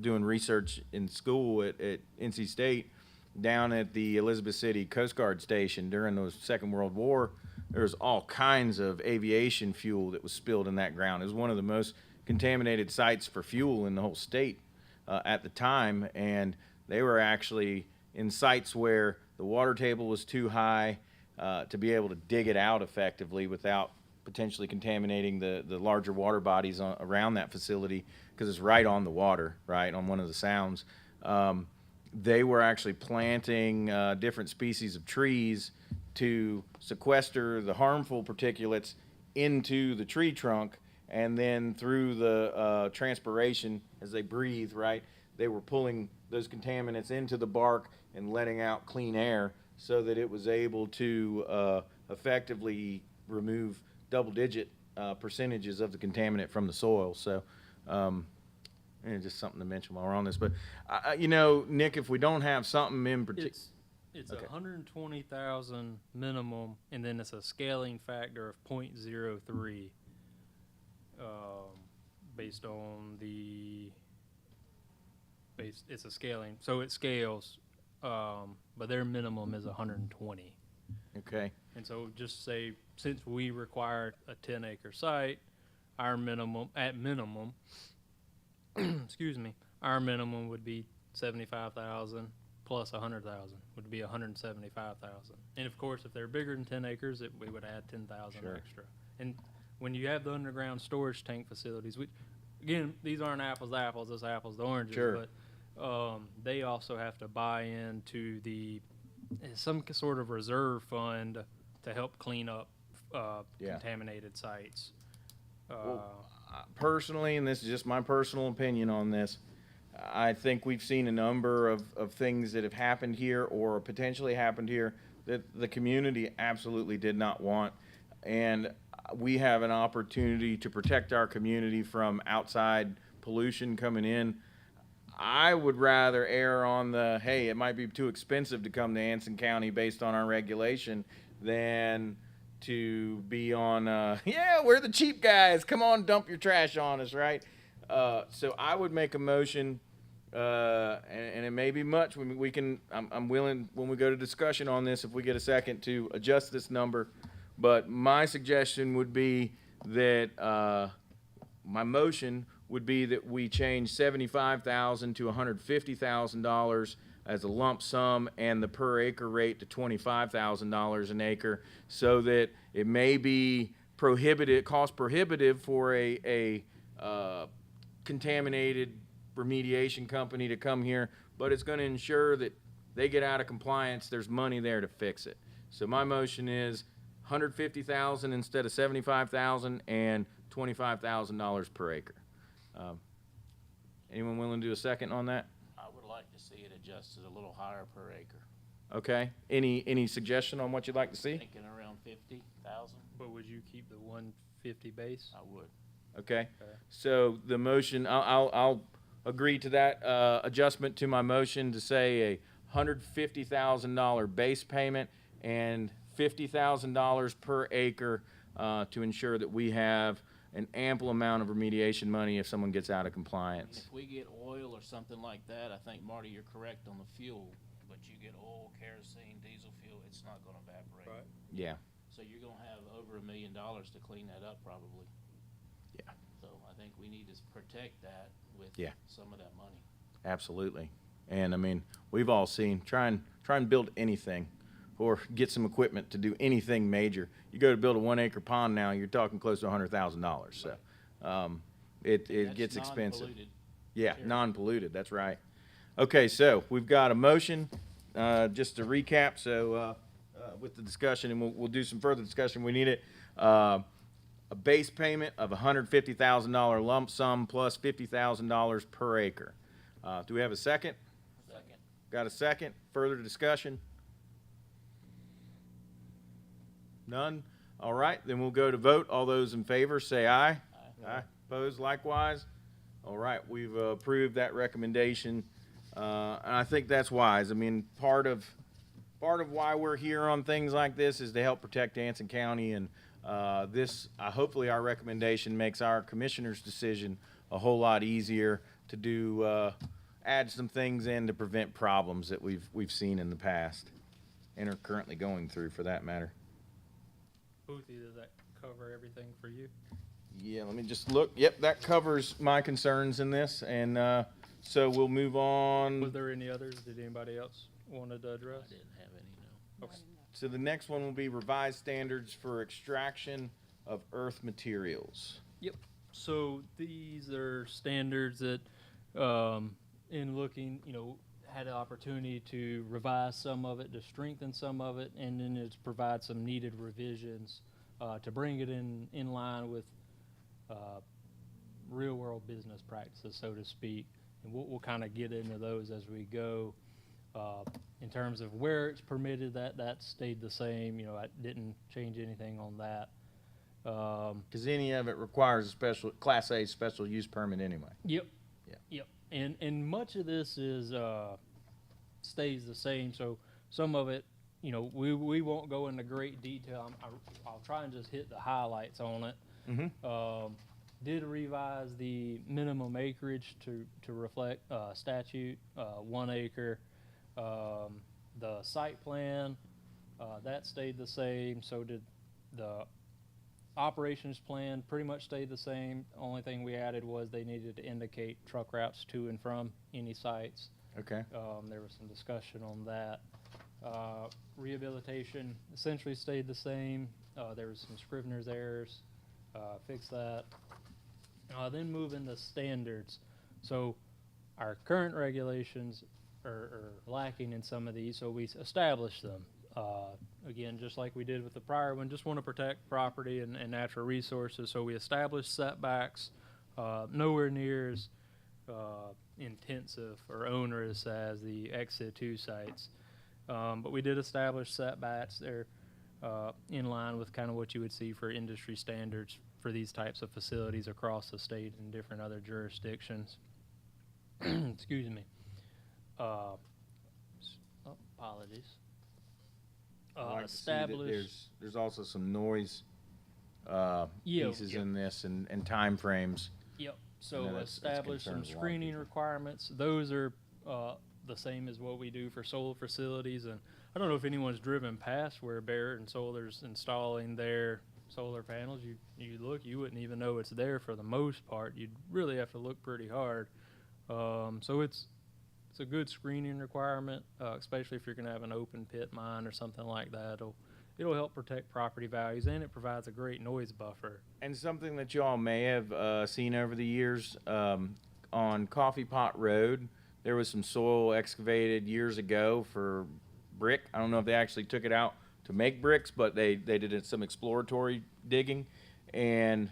doing research in school at NC State, down at the Elizabeth City Coast Guard Station during the Second World War, there was all kinds of aviation fuel that was spilled in that ground. It was one of the most contaminated sites for fuel in the whole state at the time, and they were actually in sites where the water table was too high to be able to dig it out effectively without potentially contaminating the larger water bodies around that facility, because it's right on the water, right on one of the sounds. They were actually planting different species of trees to sequester the harmful particulates into the tree trunk, and then through the transpiration as they breathe, right, they were pulling those contaminants into the bark and letting out clean air so that it was able to effectively remove double-digit percentages of the contaminant from the soil. So, and just something to mention while we're on this. But, you know, Nick, if we don't have something in particular, It's Okay. 120,000 minimum, and then it's a scaling factor of 0.03, based on it's a scaling, so it scales, but their minimum is 120. okay, And so just say, since we require a 10-acre site, our minimum, at minimum, excuse me, our minimum would be 75,000 plus 100,000 would be 175,000. And of course, if they're bigger than 10 acres, we would add 10,000 Sure. extra. And when you have the underground storage tank facilities, which, again, these aren't apples to apples, it's apples to oranges. Sure. But they also have to buy into some sort of reserve fund to help clean up Yeah. contaminated sites. personally, and this is just my personal opinion on this, I think we've seen a number of things that have happened here or potentially happened here that the community absolutely did not want. And we have an opportunity to protect our community from outside pollution coming in. I would rather err on the, hey, it might be too expensive to come to Anson County based on our regulation than to be on, yeah, we're the cheap guys. Come on, dump your trash on us, right? So I would make a motion, and it may be much. We can, I'm willing, when we go to discussion on this, if we get a second, to adjust this number. But my suggestion would be that, my motion would be that we change $75,000 to $150,000 as a lump sum, and the per acre rate to $25,000 an acre, so that it may be cost prohibitive for a contaminated remediation company to come here, but it's going to ensure that they get out of compliance. There's money there to fix it. So my motion is $150,000 instead of $75,000 and $25,000 per acre. Anyone willing to do a second on that? I would like to see it adjusted a little higher per acre, Okay. Any suggestion on what you'd like to see? thinking around 50,000, But would you keep the 150 base? I would. Okay. Okay. So the motion, I'll agree to that adjustment to my motion to say a $150,000 base payment and $50,000 per acre to ensure that we have an ample amount of remediation money if someone gets out of And compliance. if we get oil or something like that, I think, Marty, you're correct on the fuel, but you get oil, kerosene, diesel fuel, it's not gonna evaporate. Right. Yeah. So you're gonna have over $1 million to clean that up probably. Yeah. So I think we need to protect that with Yeah. some of that money. Absolutely. And I mean, we've all seen, try and build anything or get some equipment to do anything major. You go to build a 1 acre pond now, you're talking close to $100,000. So, it That's gets expensive. non-polluted. Yeah, material. non-polluted, that's right. Okay, so we've got a motion, just to recap, so, with the discussion, and we'll do some further discussion, we need it. A base payment of $150,000 lump sum plus $50,000 per acre. Do we have a second? Second. Got a second? Further discussion? None? All right, then we'll go to vote. All those in favor, say aye. Aye. Aye. Opposed likewise? All right, we've approved that recommendation, and I think that's wise. I mean, part of why we're here on things like this is to help protect Anson County, and hopefully our recommendation makes our commissioner's decision a whole lot easier to do, add some things in to prevent problems that we've seen in the past and are currently going through, for that matter. Boothie, does that cover everything for you? Yeah, let me just look. Yep, that covers my concerns in this, and so we'll move on. Was there any others? Did anybody else wanted to I address? didn't have any, no. Okay. So the next one will be revised standards for extraction of earth materials. So these are standards that, in looking, had an opportunity to revise some of it, to strengthen some of it, and then it's provide some needed revisions to bring it in line with real world business practices, so to speak. And we'll kind of get into those as we go. In terms of where it's permitted, that stayed the same. I didn't change anything on that. Because any of it requires a special Class A special use permit anyway. Yep. Yeah. Yep. And much of this is stays the same. So some of it, we won't go into great detail. I'll try and just hit the highlights on it. Mm-hmm. Did revise the minimum acreage to reflect statute, 1 acre. The site plan, that stayed the same. So did the operations plan, pretty much stayed the same. Only thing we added was they needed to indicate truck routes to and from any sites. Okay. There was some discussion on that. Rehabilitation essentially stayed the same. There was some Scrivener's errors. Fixed that. Then move into standards. So our current regulations are lacking in some of these, so we established them. Again, just like we did with the prior one, just want to protect property and natural resources, so we established setbacks, nowhere near as intensive or onerous as the Exit 2 sites. But we did establish setbacks. They're in line with kind of what you would see for industry standards for these types of facilities across the state and different other jurisdictions. Excuse me. Apologies. I like to see that Establish. there's also some noise Yeah, pieces yeah. in this and timeframes. Yep. I So know that's establish some concerns a lot of screening people. requirements. Those are the same as what we do for solar facilities. And I don't know if anyone's driven past where Barrett and Solar's installing their solar panels. You look, you wouldn't even know it's there for the most part. You'd really have to look pretty hard. So it's a good screening requirement, especially if you're going to have an open pit mine or something like that. It'll help protect property values, and it provides a great noise buffer. And something that y'all may have seen over the years, on Coffee Pot Road, there was some soil excavated years ago for brick. I don't know if they actually took it out to make bricks, but they did some exploratory digging. And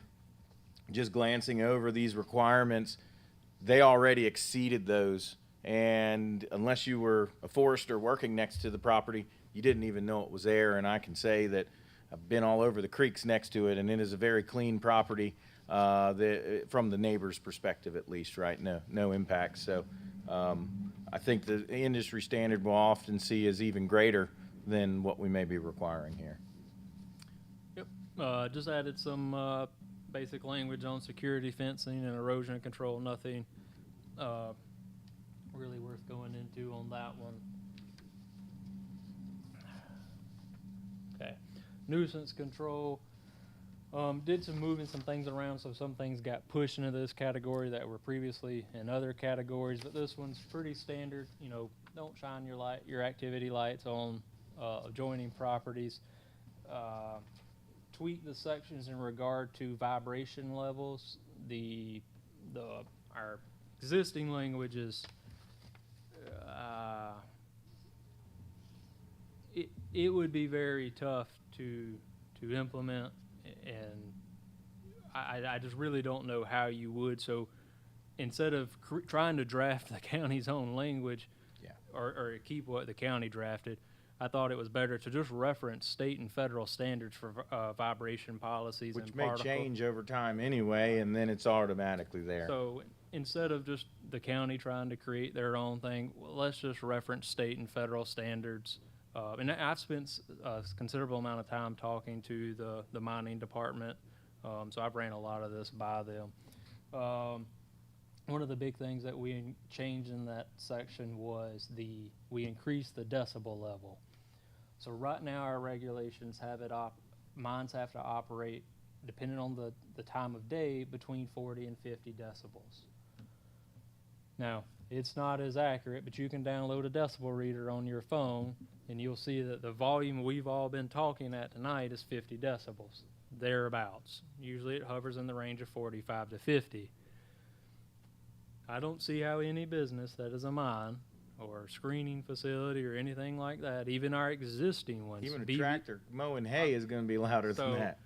just glancing over these requirements, they already exceeded those. And unless you were a forester working next to the property, you didn't even know it was there. And I can say that I've been all over the creeks next to it, and it is a very clean property from the neighbor's perspective, at least, right? No impact. So I think the industry standard we'll often see is even greater than what we may be requiring here. Yep. Just added some basic language on security fencing and erosion control. Nothing really worth going into on that one. Okay. Nuisance control. Did some moving some things around, so some things got pushed into this category that were previously in other categories, but this one's pretty standard. Don't shine your activity lights on adjoining properties. Tweak the sections in regard to vibration levels. Our existing language is it would be very tough to implement, and I just really don't know how you would. So instead of trying to draft the county's own language, Yeah. or keep what the county drafted, I thought it was better to just reference state and federal standards for vibration policies Which and may particle. change over time anyway, and then it's automatically there. So instead of just the county trying to create their own thing, well, let's just reference state and federal standards. And I've spent a considerable amount of time talking to the mining department, so I've ran a lot of this by them. One of the big things that we changed in that section was we increased the decibel level. So right now our regulations have mines have to operate, depending on the time of day, between 40 and 50 decibels. Now, it's not as accurate, but you can download a decibel reader on your phone and you'll see that the volume we've all been talking at tonight is 50 decibels, thereabouts. Usually it hovers in the range of 45 to 50. I don't see how any business that is a mine or screening facility or anything like that, even our existing ones. Even a tractor mowing hay is gonna be louder So- than that.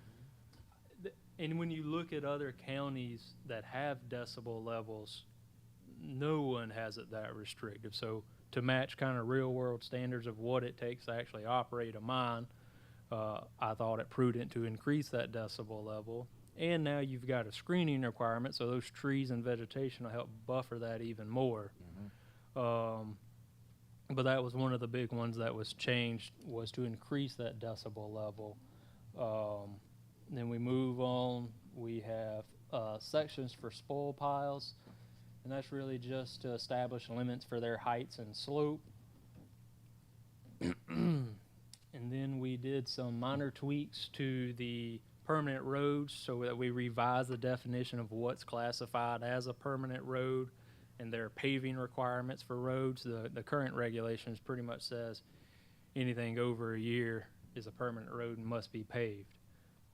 And when you look at other counties that have decibel levels, no one has it that restrictive. So to match kind of real world standards of what it takes to actually operate a mine, I thought it prudent to increase that decibel level. And now you've got a screening requirement, so those trees and vegetation will help buffer that even more. But that was one of the big ones that was changed, was to increase that decibel level. Then we move on, we have sections for spoil piles, and that's really just to establish limits for their heights and slope. And then we did some minor tweaks to the permanent roads so that we revise the definition of what's classified as a permanent road and their paving requirements for roads. The current regulations pretty much says anything over a year is a permanent road and must be paved.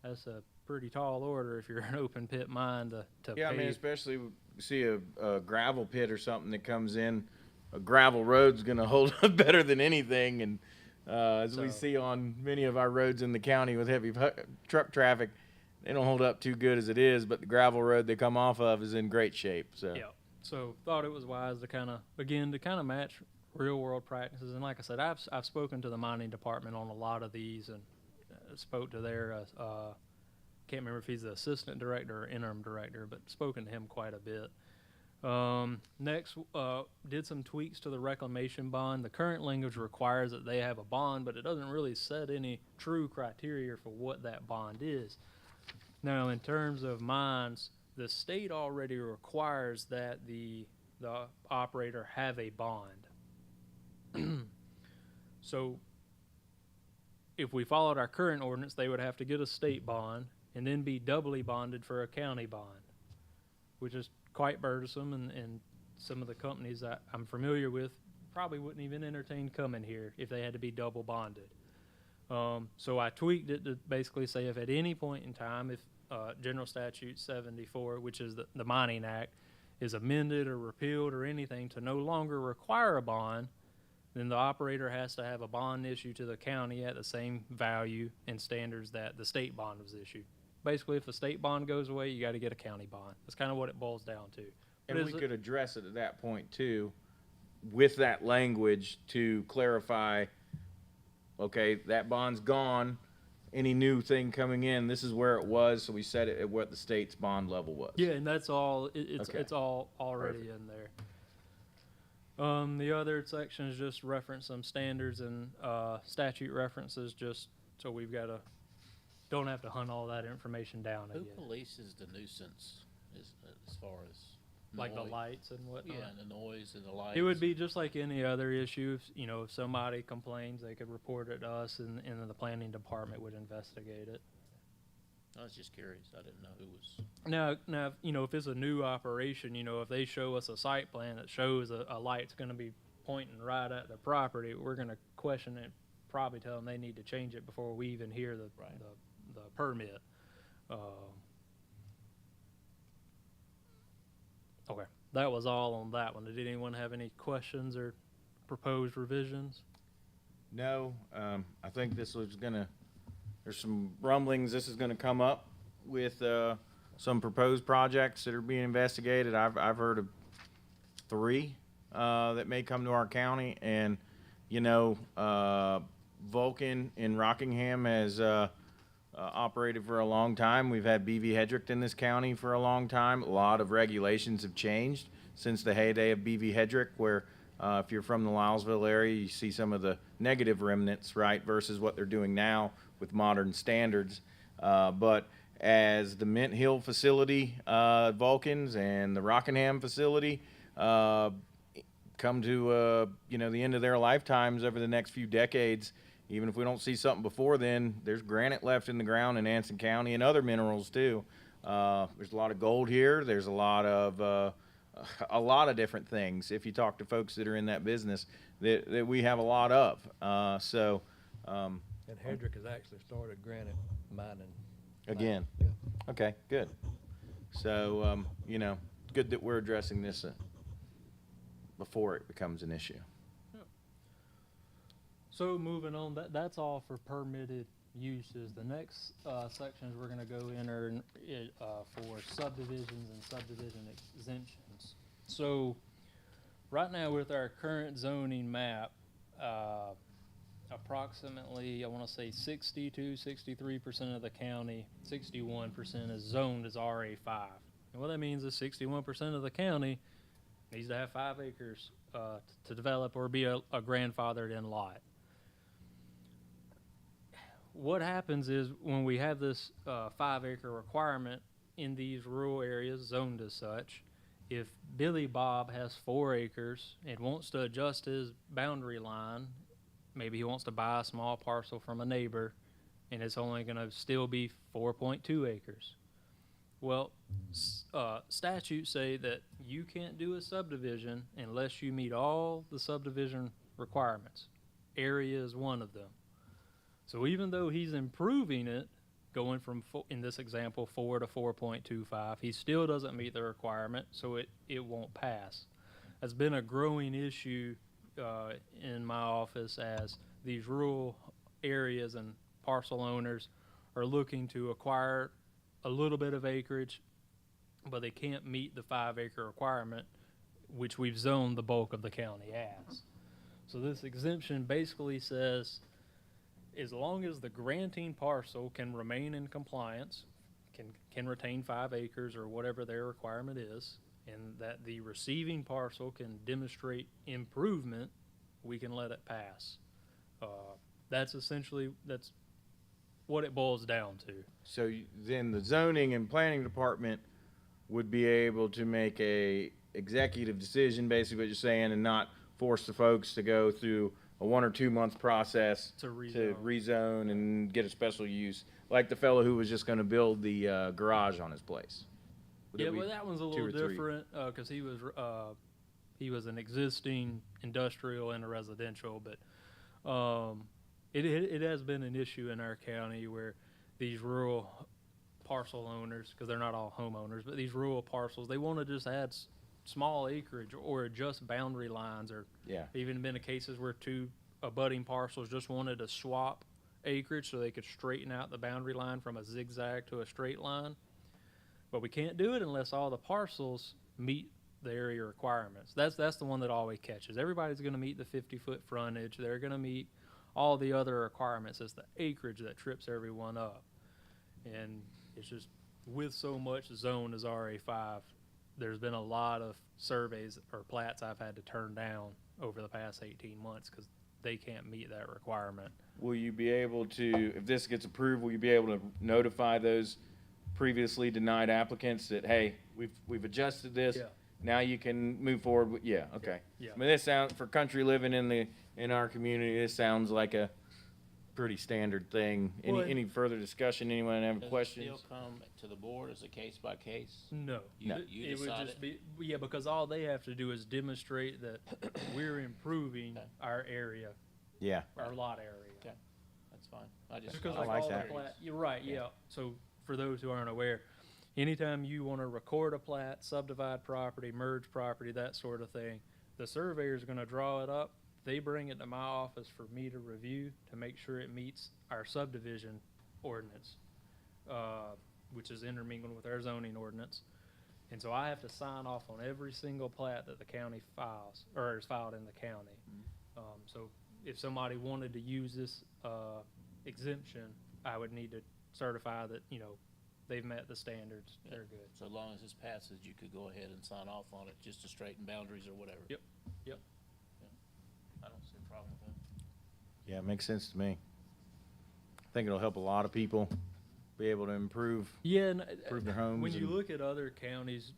That's a pretty tall order if you're an open pit mine to Yeah, I pave. mean, especially see a gravel pit or something that comes in, a gravel road's gonna hold up better than anything. And as we So- see on many of our roads in the county with heavy truck traffic, they don't hold up too good as it is. But the gravel road they come off of is in great shape. So Yeah. So thought it was wise to kind of match real world practices. And like I said, I've spoken to the mining department on a lot of these and spoke to their can't remember if he's the assistant director or interim director, but spoken to him quite a bit. Next, did some tweaks to the reclamation bond. The current language requires that they have a bond, but it doesn't really set any true criteria for what that bond is. Now, in terms of mines, the state already requires that the operator have a bond. So if we followed our current ordinance, they would have to get a state bond and then be doubly bonded for a county bond, which is quite burdensome, and some of the companies that I'm familiar with probably wouldn't even entertain coming here if they had to be double bonded. So I tweaked it to basically say if at any point in time, if General Statute 74, which is the Mining Act, is amended or repealed or anything to no longer require a bond, then the operator has to have a bond issued to the county at the same value and standards that the state bond was issued. Basically, if the state bond goes away, you got to get a county bond. That's kind of what it boils down to. and But we is it- could address it at that point too, with that language to clarify. Okay, that bond's gone. Any new thing coming in, this is where it was. So we set it at what the state's bond level was. Yeah, and that's all. It's Okay. it's all already in there. The other sections just reference some standards and statute references, just so we've got to don't have to hunt all that information down Who again, polices the nuisance as far as like the noise? lights and whatnot. Yeah, and the noise and the lights. It would be just like any other issue. If somebody complains, they could report it to us, and the planning department would investigate it. I was just curious. I didn't know who was. Now, if it's a new operation, if they show us a site plan that shows a light's going to be pointing right at the property, we're going to question it. Probably tell them they need to change it before we even hear the permit. Okay, that was all on that one. Did anyone have any questions or proposed revisions? No, I think this was gonna. There's some rumblings. This is gonna come up with some proposed projects that are being investigated. I've heard of 3 that may come to our county, and you know, Vulcan in Rockingham has operated for a long time. We've had BV Hedrick in this county for a long time. A lot of regulations have changed since the heyday of BV Hedrick, where if you're from the Lylesville area, you see some of the negative remnants, right, versus what they're doing now with modern standards. But as the Mint Hill facility, Vulcans, and the Rockingham facility come to you know, the end of their lifetimes over the next few decades, even if we don't see something before then, there's granite left in the ground in Anson County and other minerals too. There's a lot of gold here. There's a lot of different things. If you talk to folks that are in that business, that we have a lot of. And Hedrick has actually started granite mining. Again. Yeah. Okay, good. So, you know, good that we're addressing this before it becomes an issue. So moving on, that's all for permitted uses. The next sections we're gonna go in are for subdivisions and subdivision exemptions. So right now with our current zoning map, approximately, I wanna say 63% of the county, 61% is zoned as RA5. And what that means is 61% of the county needs to have 5 acres to develop or be a grandfathered in lot. What happens is when we have this 5-acre requirement in these rural areas zoned as such, if Billy Bob has 4 acres and wants to adjust his boundary line, maybe he wants to buy a small parcel from a neighbor, and it's only going to still be 4.2 acres. Well, statutes say that you can't do a subdivision unless you meet all the subdivision requirements. Area is one of them. So even though he's improving it, going from, in this example, 4 to 4.25, he still doesn't meet the requirement, so it won't pass. That's been a growing issue in my office as these rural areas and parcel owners are looking to acquire a little bit of acreage, but they can't meet the 5-acre requirement, which we've zoned the bulk of the county as. So this exemption basically says, as long as the granting parcel can remain in compliance, can retain 5 acres or whatever their requirement is, and that the receiving parcel can demonstrate improvement, we can let it pass. That's essentially, that's what it boils down to. So then the zoning and planning department would be able to make a executive decision, basically what you're saying, and not force the folks to go through a 1 or 2 month process To rezone. and get a special use, like the fellow who was just going to build the garage on his place. Would Yeah, it be well, that one's a 2 little or 3? different, cause he was an existing industrial and a residential, but, it has been an issue in our county where these rural parcel owners, cause they're not all homeowners, but these rural parcels, they wanna just add small acreage or adjust boundary lines, or Yeah. even been cases where 2 abutting parcels just wanted to swap acreage so they could straighten out the boundary line from a zigzag to a straight line. But we can't do it unless all the parcels meet the area requirements. That's the one that always catches. Everybody's gonna meet the 50-foot frontage. They're gonna meet all the other requirements. It's the acreage that trips everyone up. And it's just, with so much zone as RA5, there's been a lot of surveys or plats I've had to turn down over the past 18 months because they can't meet that requirement. Will you be able to, if this gets approved, will you be able to notify those previously denied applicants that, hey, we've adjusted this? Yeah. Now you can move forward with, yeah, okay. Yeah. I mean, this sounds, for country living in our community, this sounds like a pretty standard thing. Well, Any further discussion? Anyone have Does it questions? still come to the board as a case by case? No. You- It- you it would decide just it? be, yeah, because all they have to do is demonstrate that we're improving Okay. our area, Yeah, our lot area. Okay. That's fine. I just. Just because I like all the that. plat, you're right, Yeah. yeah. So for those who aren't aware, anytime you want to record a plat, subdivide property, merge property, that sort of thing, the surveyor's going to draw it up. They bring it to my office for me to review to make sure it meets our subdivision ordinance. which is intermingled with our zoning ordinance. And so I have to sign off on every single plat that the county files, or is filed in the county. So if somebody wanted to use this, exemption, I would need to certify that, you know, they've met the standards, Yeah. they're good. So long as this passes, you could go ahead and sign off on it, just to straighten boundaries or whatever. Yep, yep. I don't see a problem with that. Yeah, it makes sense to me. I think it'll help a lot of people be able to improve Yeah, and their homes when you and- look at other counties,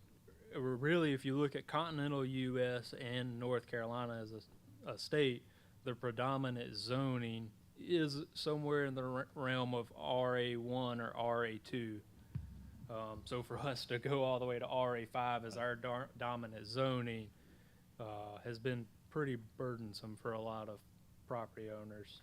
or really if you look at continental US and North Carolina as a state, the predominant zoning is somewhere in the realm of RA1 or RA2. So for us to go all the way to RA5 as our dominant zoning has been pretty burdensome for a lot of property owners.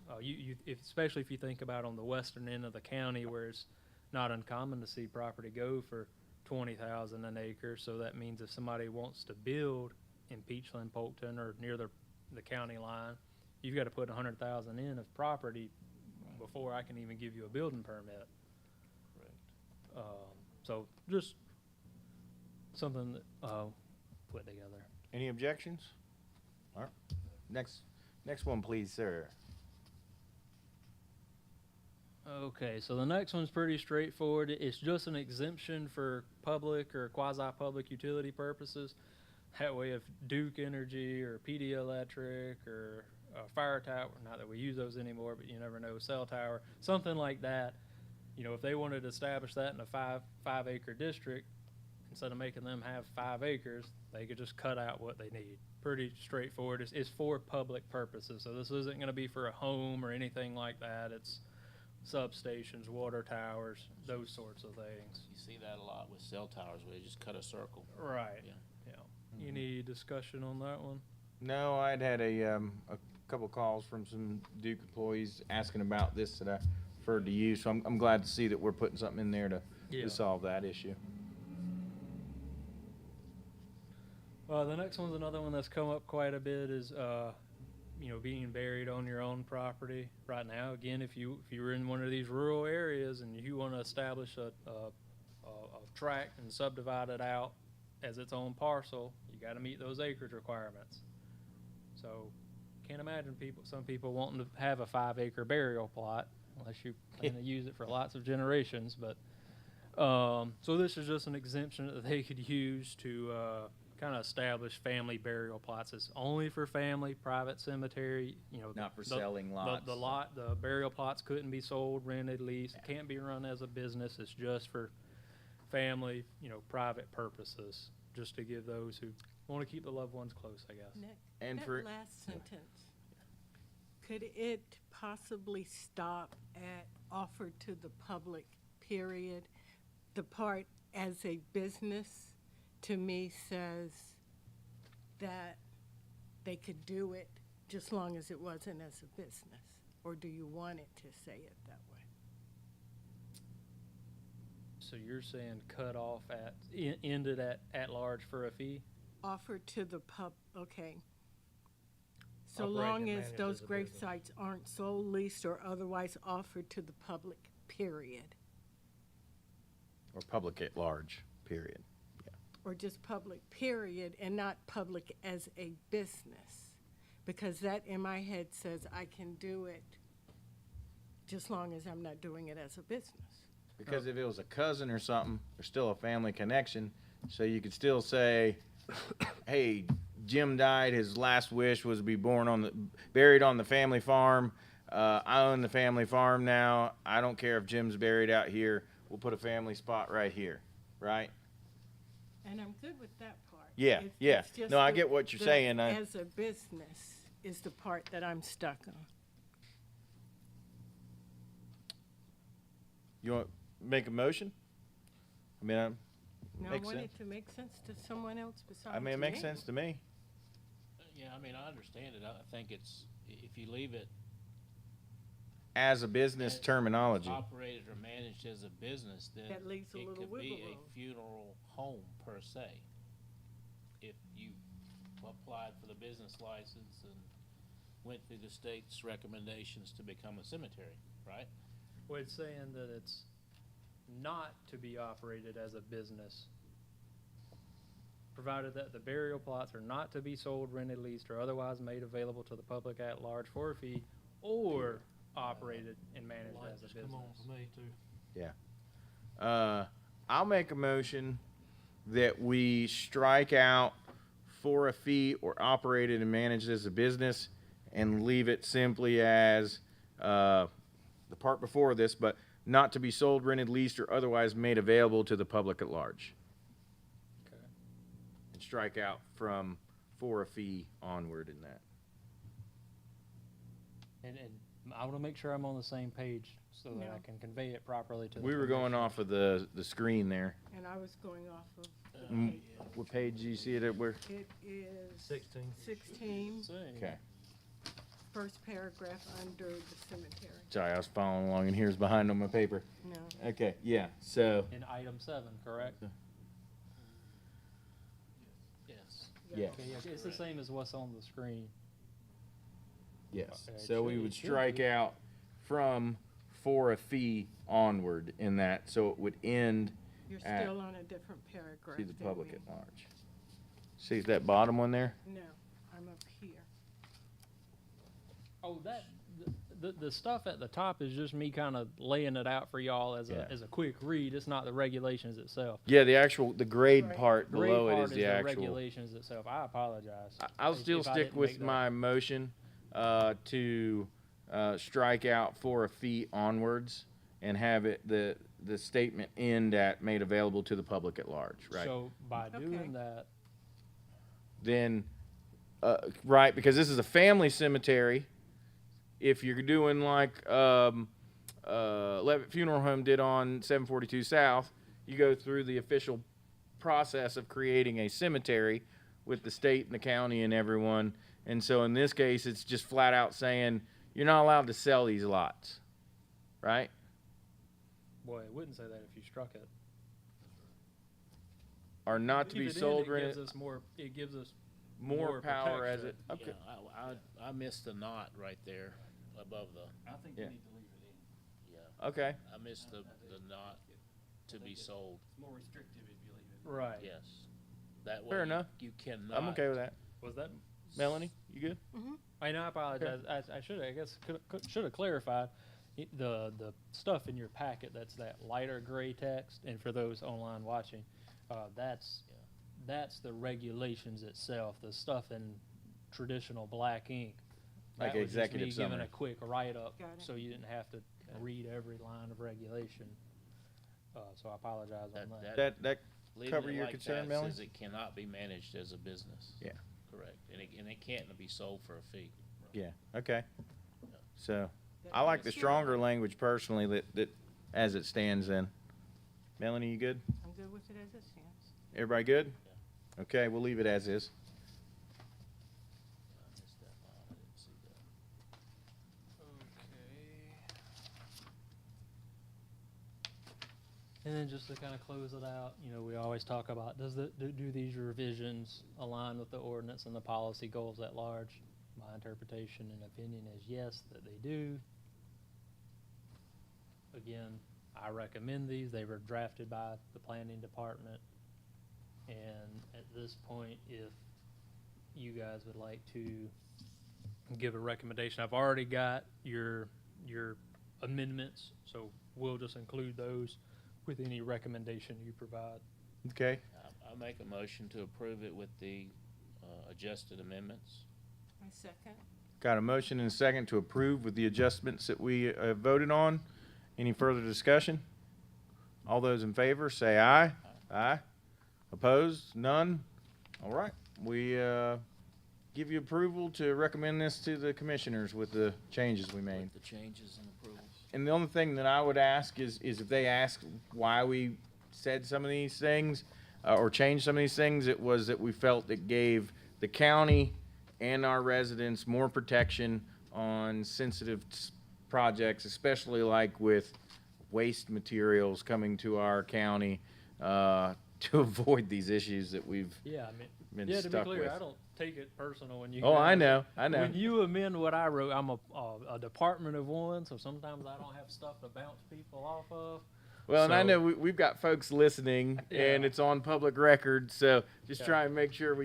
Especially if you think about on the western end of the county, where it's not uncommon to see property go for 20,000 an acre. So that means if somebody wants to build in Peachland, Polkton, or near the county line, you've got to put 100,000 in of property before I can even give you a building permit. Correct. So just something that put together. Any objections? All right. Next one, please, sir. Okay, so the next one's pretty straightforward. It's just an exemption for public or quasi-public utility purposes. That way, if Duke Energy or PD Electric or Fire Tower, not that we use those anymore, but you never know, cell tower, something like that, you know, if they wanted to establish that in a five acre district, instead of making them have 5 acres, they could just cut out what they need. Pretty straightforward. It's for public purposes, so this isn't going to be for a home or anything like that. It's substations, water towers, those sorts of things. You see that a lot with cell towers, where they just cut a circle. Right. Yeah. Yeah. Any discussion on that one? No, I'd had a couple calls from some Duke employees asking about this that I referred to you, so I'm glad to see that we're putting something in there to solve that issue. The next one's another one that's come up quite a bit is, you know, being buried on your own property. Right now, again, if you were in one of these rural areas and you want to establish a tract and subdivide it out as its own parcel, you got to meet those acreage requirements. So, can't imagine some people wanting to have a 5 acre burial plot unless you plan to use it for lots of generations. But so this is just an exemption that they could use to kind of establish family burial plots. It's only for family, private cemetery, you know. Not for selling lots. The burial plots couldn't be sold, rented, leased. It can't be run as a business. It's just for family, you know, private purposes, just to give those who want to keep the loved ones close, I guess. Nick, And that for last sentence, could it possibly stop at offer to the public, period? The part as a business, to me, says that they could do it just long as it wasn't as a business. Or do you want it to say it that way? So you're saying cut off ended at large for a fee? Offer to the okay. So Operated long and as managed those as a grave business. sites aren't sold, leased, or otherwise offered to the public, period. Or public at large, period. Or just public, period, and not public as a business. Because that in my head says I can do it just long as I'm not doing it as a business. Because if it was a cousin or something, there's still a family connection, so you could still say, hey, Jim died, his last wish was to be buried on the family farm. I own the family farm now. I don't care if Jim's buried out here. We'll put a family spot right here, right? And I'm good with that part. Yeah, yeah. It's just No, I get what you're saying. As a business is the part that I'm stuck on. You want to make a motion? I mean, No, I Makes want sense. it to make sense to someone else besides me. I mean, it makes sense to me. Yeah, I mean, I understand it. I think it's, if you leave it As a business as terminology. operated or managed as a business, then That leaves a it little could wiggle be room. a funeral home per se. If you applied for the business license and went through the state's recommendations to become a cemetery, right? Well, it's saying that it's not to be operated as a business, provided that the burial plots are not to be sold, rented, leased, or otherwise made available to the public at large for a fee, or operated and managed as a Lights business. come on for me too. I'll make a motion that we strike out for a fee or operated and managed as a business and leave it simply as, the part before this, but not to be sold, rented, leased, or otherwise made available to the public at large. Okay. And strike out from for a fee onward in that. And I want to make sure I'm on the same page so that Yeah. I can convey it properly to the We were going commissioners. off of the screen there. And I was going off of, Mm, What page do you see it at? Where? it is 16. 16, See. Okay. first paragraph under the cemetery. Sorry, I was following along, and here's behind on my paper. No, Okay, yeah. So In item 7, correct? Yes. yeah, Okay, yeah, it's the same as what's on the screen. yes. Okay, it So we should- would it should strike be. out from for a fee onward in that, so it would end. you're At- still on a different paragraph See the than public me. at large. See that bottom one there? No, I'm up here. Oh, the stuff at the top is just me kind of laying it out for y'all as Yeah. a quick read. It's not the regulations itself. Yeah, the grade Right. part Grade below it part is the actual. regulations itself. I apologize. I'll if- still if I stick didn't with make that- my motion to strike out for a fee onwards and have it the statement end at made available to the public at large, right? So by Okay. doing that, Then, right, because this is a family cemetery. If you're doing like Levitt Funeral Home did on 742 South, you go through the official process of creating a cemetery with the state and the county and everyone. And so in this case, it's just flat out saying you're not allowed to sell these lots, right? boy, it wouldn't say that if you struck it. Or not to Leave be it in, sold, it rented, gives us more. It gives us more more power as protection. it. Okay. Yeah, I missed the knot right there above the, I think Yeah. you need to leave it in. yeah, Okay. I missed the knot to be sold, It's more restrictive if you leave it. right. yes. That way Fair enough. you cannot. I'm okay with that. Was that? Melanie, you good? I know. I apologize. I should. I guess should have clarified the stuff in your packet. That's that lighter gray text, and for those online watching, that's the regulations itself. The stuff in traditional black ink. Like That was just executive me giving summary. a quick write up, Got it. so you didn't have to read every line of regulation. So I apologize on that. That Leaving cover it your like concern, that Melanie? says it cannot be managed as a business. Yeah. Correct, and it can't be sold for a fee. Yeah, okay. So, That I like the was- stronger language personally that as it stands then. Melanie, you good? I'm good with it as it stands. Everybody good? Okay, we'll leave it as is. I missed that line, I didn't see that. And then just to kind of close it out, we always talk about, do these revisions align with the ordinance and the policy goals at large? My interpretation and opinion is yes, that they do. Again, I recommend these. They were drafted by the planning department. And at this point, if you guys would like to give a recommendation, I've already got your amendments, so we'll just include those with any recommendation you provide. Okay, I make a motion to approve it with the adjusted amendments. My second. got a motion and a second to approve with the adjustments that we voted on. Any further discussion? All those in favor, say aye. Aye. Opposed? None? All right, we give you approval to recommend this to the commissioners with the changes we made. With the changes and approvals. And the only thing that I would ask is if they ask why we said some of these things, or changed some of these things, it was that we felt it gave the county and our residents more protection on sensitive projects, especially like with waste materials coming to our county, to avoid these issues that we've Yeah, been yeah, to be stuck clear, with. I don't take it personal when you. Oh, I guys- know. When you amend what I wrote, I'm a department of one, so sometimes I don't have stuff to bounce people off of. Well, and I So- know we've got folks listening, and Yeah. it's on public record, so just Yeah. try and make sure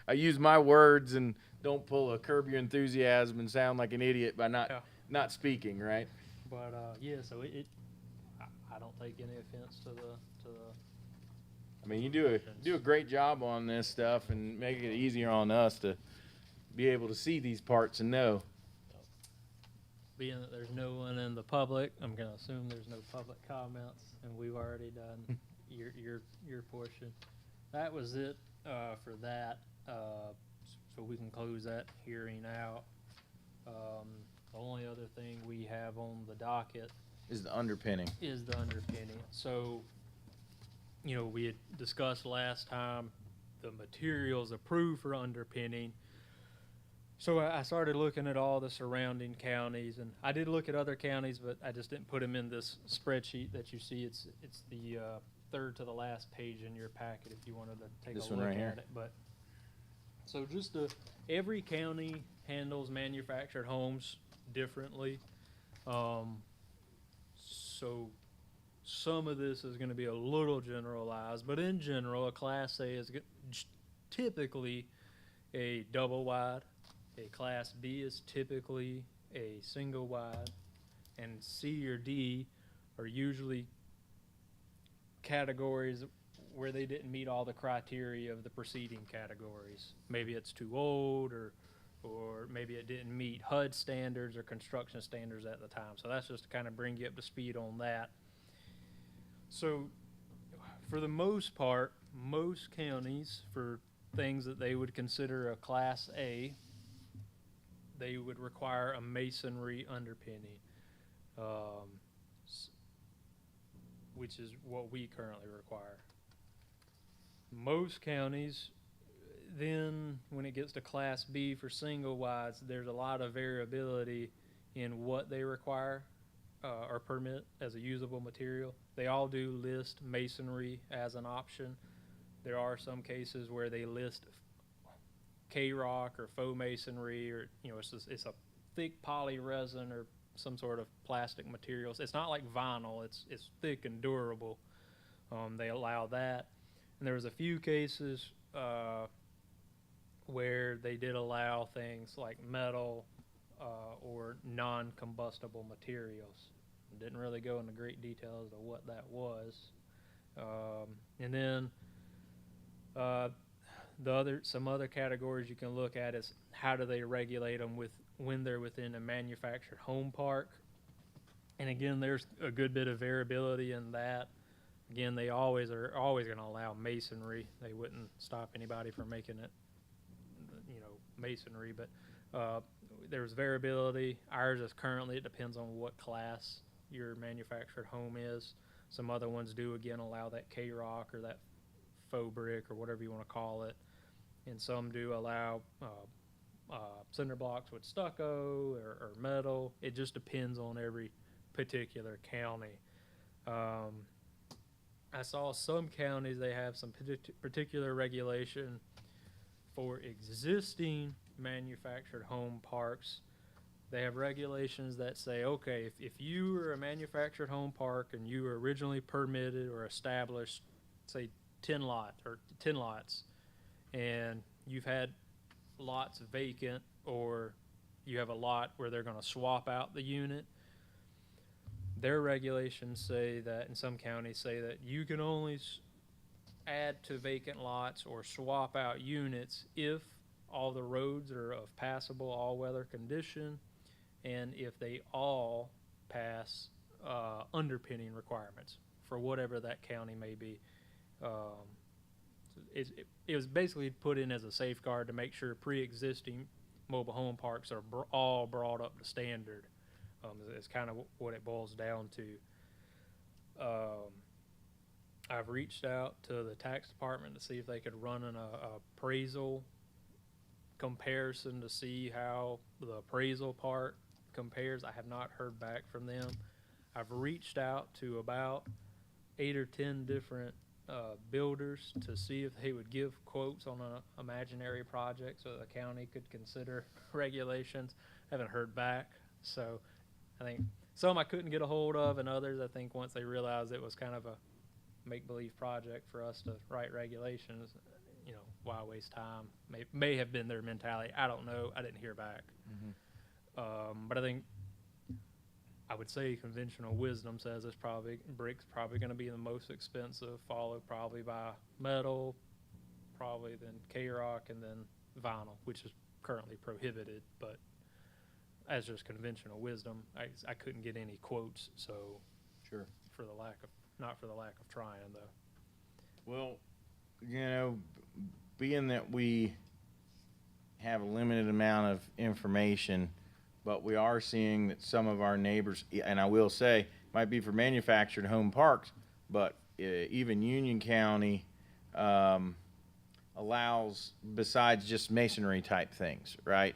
I use my words and don't pull a Curb Your Enthusiasm and sound like an idiot by Yeah. not speaking, right? But yeah, so I don't take any offense to the I mean, you do a great job on this stuff and make it easier on us to be able to see these parts and know. being that there's no one in the public. I'm gonna assume there's no public comments, and we've already done your portion. That was it for that. So we can close that hearing out. The only other thing we have on the docket Is the underpinning. is the underpinning. So, you know, we had discussed last time the materials approved for underpinning. So I started looking at all the surrounding counties, and I did look at other counties, but I just didn't put them in this spreadsheet that you see. It's the third to the last page in your packet if you wanted to take This a one look right here? at it. But so just every county handles manufactured homes differently. So some of this is going to be a little generalized, but in general, a Class A is typically a double wide. A Class B is typically a single wide, and C or D are usually categories where they didn't meet all the criteria of the preceding categories. Maybe it's too old, or maybe it didn't meet HUD standards or construction standards at the time. So that's just to kind of bring you up to speed on that. So for the most part, most counties, for things that they would consider a Class A, they would require a masonry underpinning, which is what we currently require. Most counties, then when it gets to Class B for single wides, there's a lot of variability in what they require or permit as a usable material. They all do list masonry as an option. There are some cases where they list K-rock or faux masonry, or it's a thick poly resin or some sort of plastic materials. It's not like vinyl. It's thick and durable. They allow that, and there was a few cases where they did allow things like metal or non-combustible materials. Didn't really go into great detail as to what that was, and then. Some other categories you can look at is how do they regulate them when they're within a manufactured home park. And again, there's a good bit of variability in that. Again, they are always going to allow masonry. They wouldn't stop anybody from making it, masonry. But there's variability. Ours is currently, it depends on what class your manufactured home is. Some other ones do, again, allow that K-rock or that faux brick or whatever you want to call it, and some do allow cinder blocks with stucco or metal. It just depends on every particular county. I saw some counties, they have some particular regulation for existing manufactured home parks. They have regulations that say, okay, if you were a manufactured home park and you were originally permitted or established, say 10 lots, and you've had lots vacant, or you have a lot where they're going to swap out the unit, their regulations say that, in some counties say that you can only add to vacant lots or swap out units if all the roads are of passable all-weather condition, and if they all pass underpinning requirements for whatever that county may be. It was basically put in as a safeguard to make sure pre-existing mobile home parks are all brought up to standard. It's kind of what it boils down to. I've reached out to the tax department to see if they could run an appraisal comparison to see how the appraisal part compares. I have not heard back from them. I've reached out to about 8 or 10 different builders to see if they would give quotes on an imaginary project so the county could consider regulations. Haven't heard back, so I think some I couldn't get a hold of, and others I think once they realized it was kind of a make-believe project for us to write regulations, you know, why waste time? May have been their mentality. I don't know. I didn't hear back. But I think I would say conventional wisdom says it's probably brick's probably going to be the most expensive, followed probably by metal, probably then K-Rock, and then vinyl, which is currently prohibited. But as just conventional wisdom, I couldn't get any quotes, so Sure. not for the lack of trying though. Well, you know, being that we have a limited amount of information, but we are seeing that some of our neighbors, and I will say, might be for manufactured home parks, but even Union County allows, besides just masonry type things, right?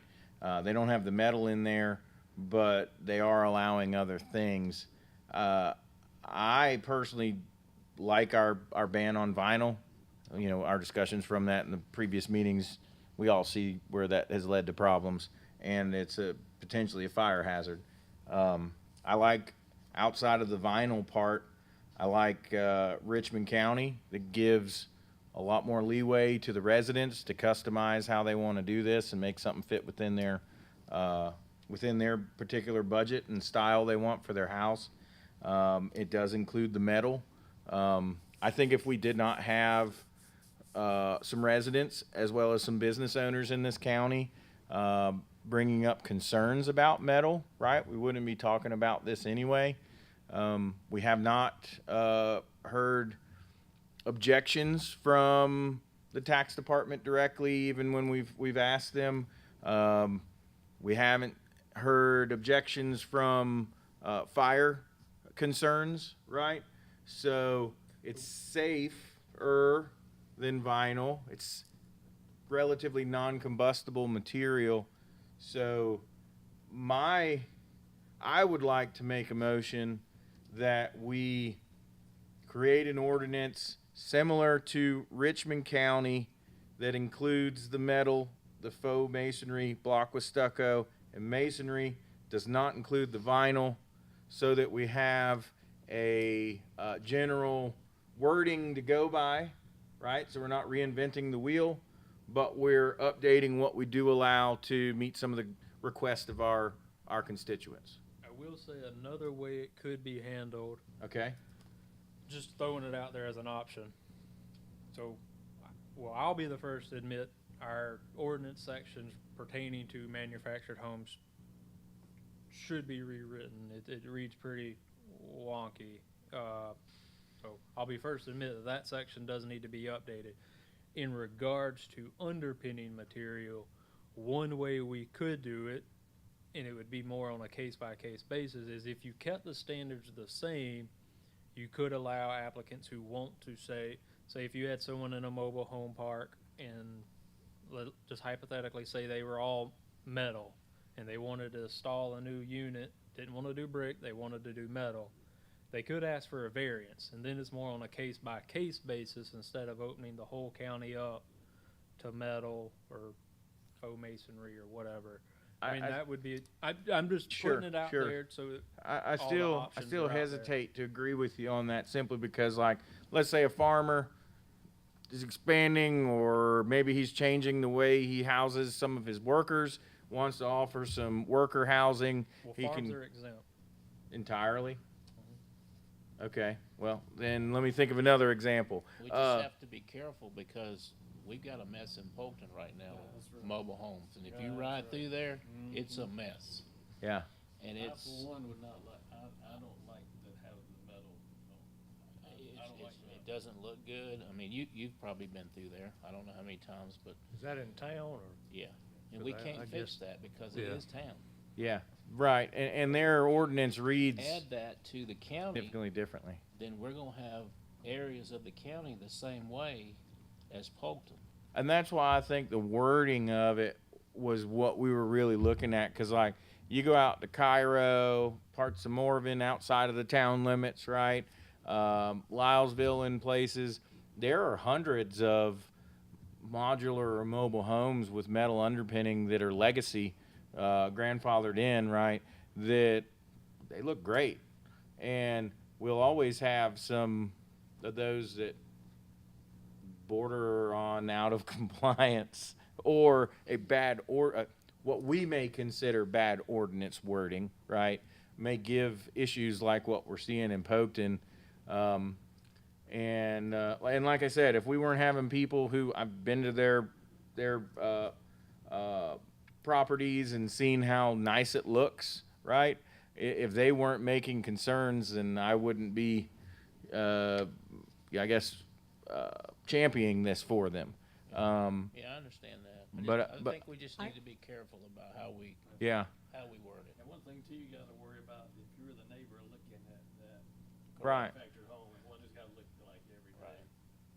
They don't have the metal in there, but they are allowing other things. I personally like our ban on vinyl. You know, our discussions from that in the previous meetings, we all see where that has led to problems, and it's potentially a fire hazard. I like, outside of the vinyl part, I like Richmond County that gives a lot more leeway to the residents to customize how they want to do this and make something fit within their particular budget and style they want for their house. It does include the metal. I think if we did not have some residents as well as some business owners in this county bringing up concerns about metal, right, we wouldn't be talking about this anyway. We have not heard objections from the tax department directly, even when we've asked them. We haven't heard objections from fire concerns, right? So it's safer than vinyl. It's relatively non-combustible material. So I would like to make a motion that we create an ordinance similar to Richmond County that includes the metal, the faux masonry, block with stucco, and masonry, does not include the vinyl, so that we have a general wording to go by, right? So we're not reinventing the wheel, but we're updating what we do allow to meet some of the requests of our constituents. I will say another way it could be handled, Okay? just throwing it out there as an option. So, well, I'll be the first to admit our ordinance sections pertaining to manufactured homes should be rewritten. It reads pretty wonky. So I'll be first to admit that section does need to be updated. In regards to underpinning material, one way we could do it, and it would be more on a case-by-case basis, is if you kept the standards the same, you could allow applicants who want to say if you had someone in a mobile home park and just hypothetically say they were all metal and they wanted to install a new unit, didn't want to do brick, they wanted to do metal, they could ask for a variance, and then it's more on a case-by-case basis instead of opening the whole county up to metal or faux masonry or whatever. I mean, that would be, I'm just putting it out there so I all the still options are out there. hesitate to agree with you on that, simply because, like, let's say a farmer is expanding, or maybe he's changing the way he houses some of his workers, wants to offer some worker housing. Well, he farms can are exempt. entirely. Okay, well, then let me think of another example. We just have to be careful because we've got a mess in Polkton right now, that's right. mobile homes, and if you Yeah, ride that's through there, it's a mess. Yeah. And I, it's, for one, would not like, I don't like that having the metal, no. I don't like it that. doesn't look good. I mean, you've probably been through there. I don't know how many times, but Is that in town or? yeah. And 'Cause we I can't fix guess- that because it yeah. is town. Yeah, right, and their ordinance reads Add that to the county, significantly differently. then we're gonna have areas of the county the same way as Polkton. And that's why I think the wording of it was what we were really looking at, because, like, you go out to Cairo, parts of Morven, outside of the town limits, right? Lylesville and places, there are hundreds of modular or mobile homes with metal underpinning that are legacy, grandfathered in, right? That they look great. And we'll always have some of those that border on out of compliance or a bad what we may consider bad ordinance wording, right? May give issues like what we're seeing in Polkton. And like I said, if we weren't having people who I've been to their properties and seen how nice it looks, right? If they weren't making concerns, then I wouldn't be, championing this for them. Yeah, I understand that. I but- think we just need to be careful about how we Yeah, word it. And one thing too, you gotta worry about if you're the neighbor looking at that Right. manufactured home, what it's gotta look like every day. Right.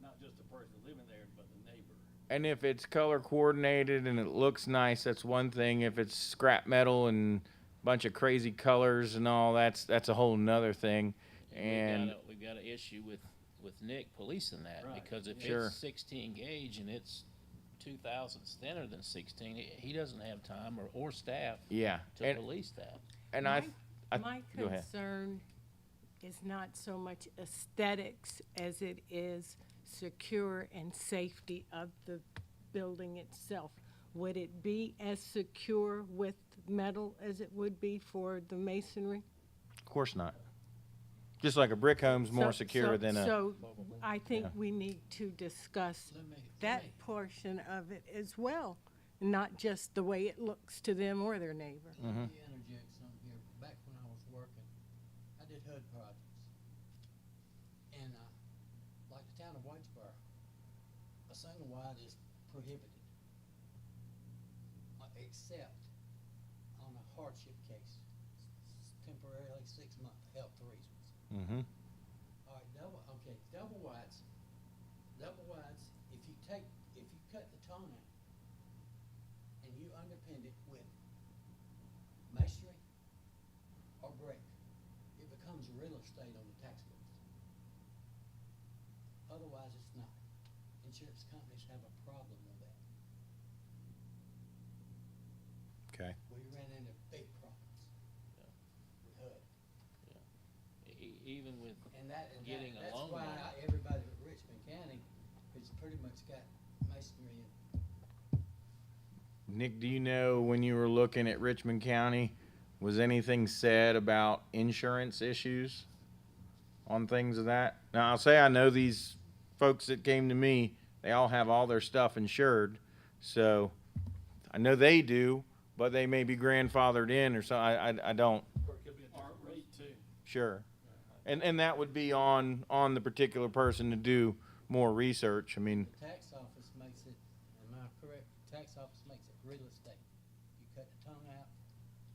Not just the person living there, but the neighbor. and if it's color coordinated and it looks nice, that's one thing. If it's scrap metal and bunch of crazy colors and all, that's a whole nother thing. And We've got an issue with Nick policing that, Right. because if Sure. it's 16 gauge and it's 2 thousandths thinner than 16, he doesn't have time or staff yeah, to police that. and My I go ahead. concern is not so much aesthetics as it is secure and safety of the building itself. Would it be as secure with metal as it would be for the masonry? Of course not. Just like a brick home's more So- secure so- than a. So I think Yeah. we need to discuss Let me- that portion of it as well, not just the way it looks to them or their neighbor. Let me interject something here. Back when I was working, I did HUD projects. And, like the town of Whitesboro, a single wide is prohibited. Except on a hardship case, temporarily 6 month health reasons. Mm-hmm. All right, double wides, if you cut the tone out and you underpin it with masonry or brick, it becomes real estate on the tax bills. Otherwise, it's not. Insurance companies have a problem with that. Okay. We ran into big problems with HUD. Even with getting a That's loan why on it. everybody at Richmond County has pretty much got masonry in. Nick, do you know when you were looking at Richmond County, was anything said about insurance issues on things of that? Now, I'll say I know these folks that came to me, they all have all their stuff insured, so I know they do, but they may be grandfathered in or so. I don't. Or it could be a different rate too. Sure. And that would be on the particular person to do more research. I mean, The tax office makes it, am I correct? Tax office makes it real estate. You cut the tongue out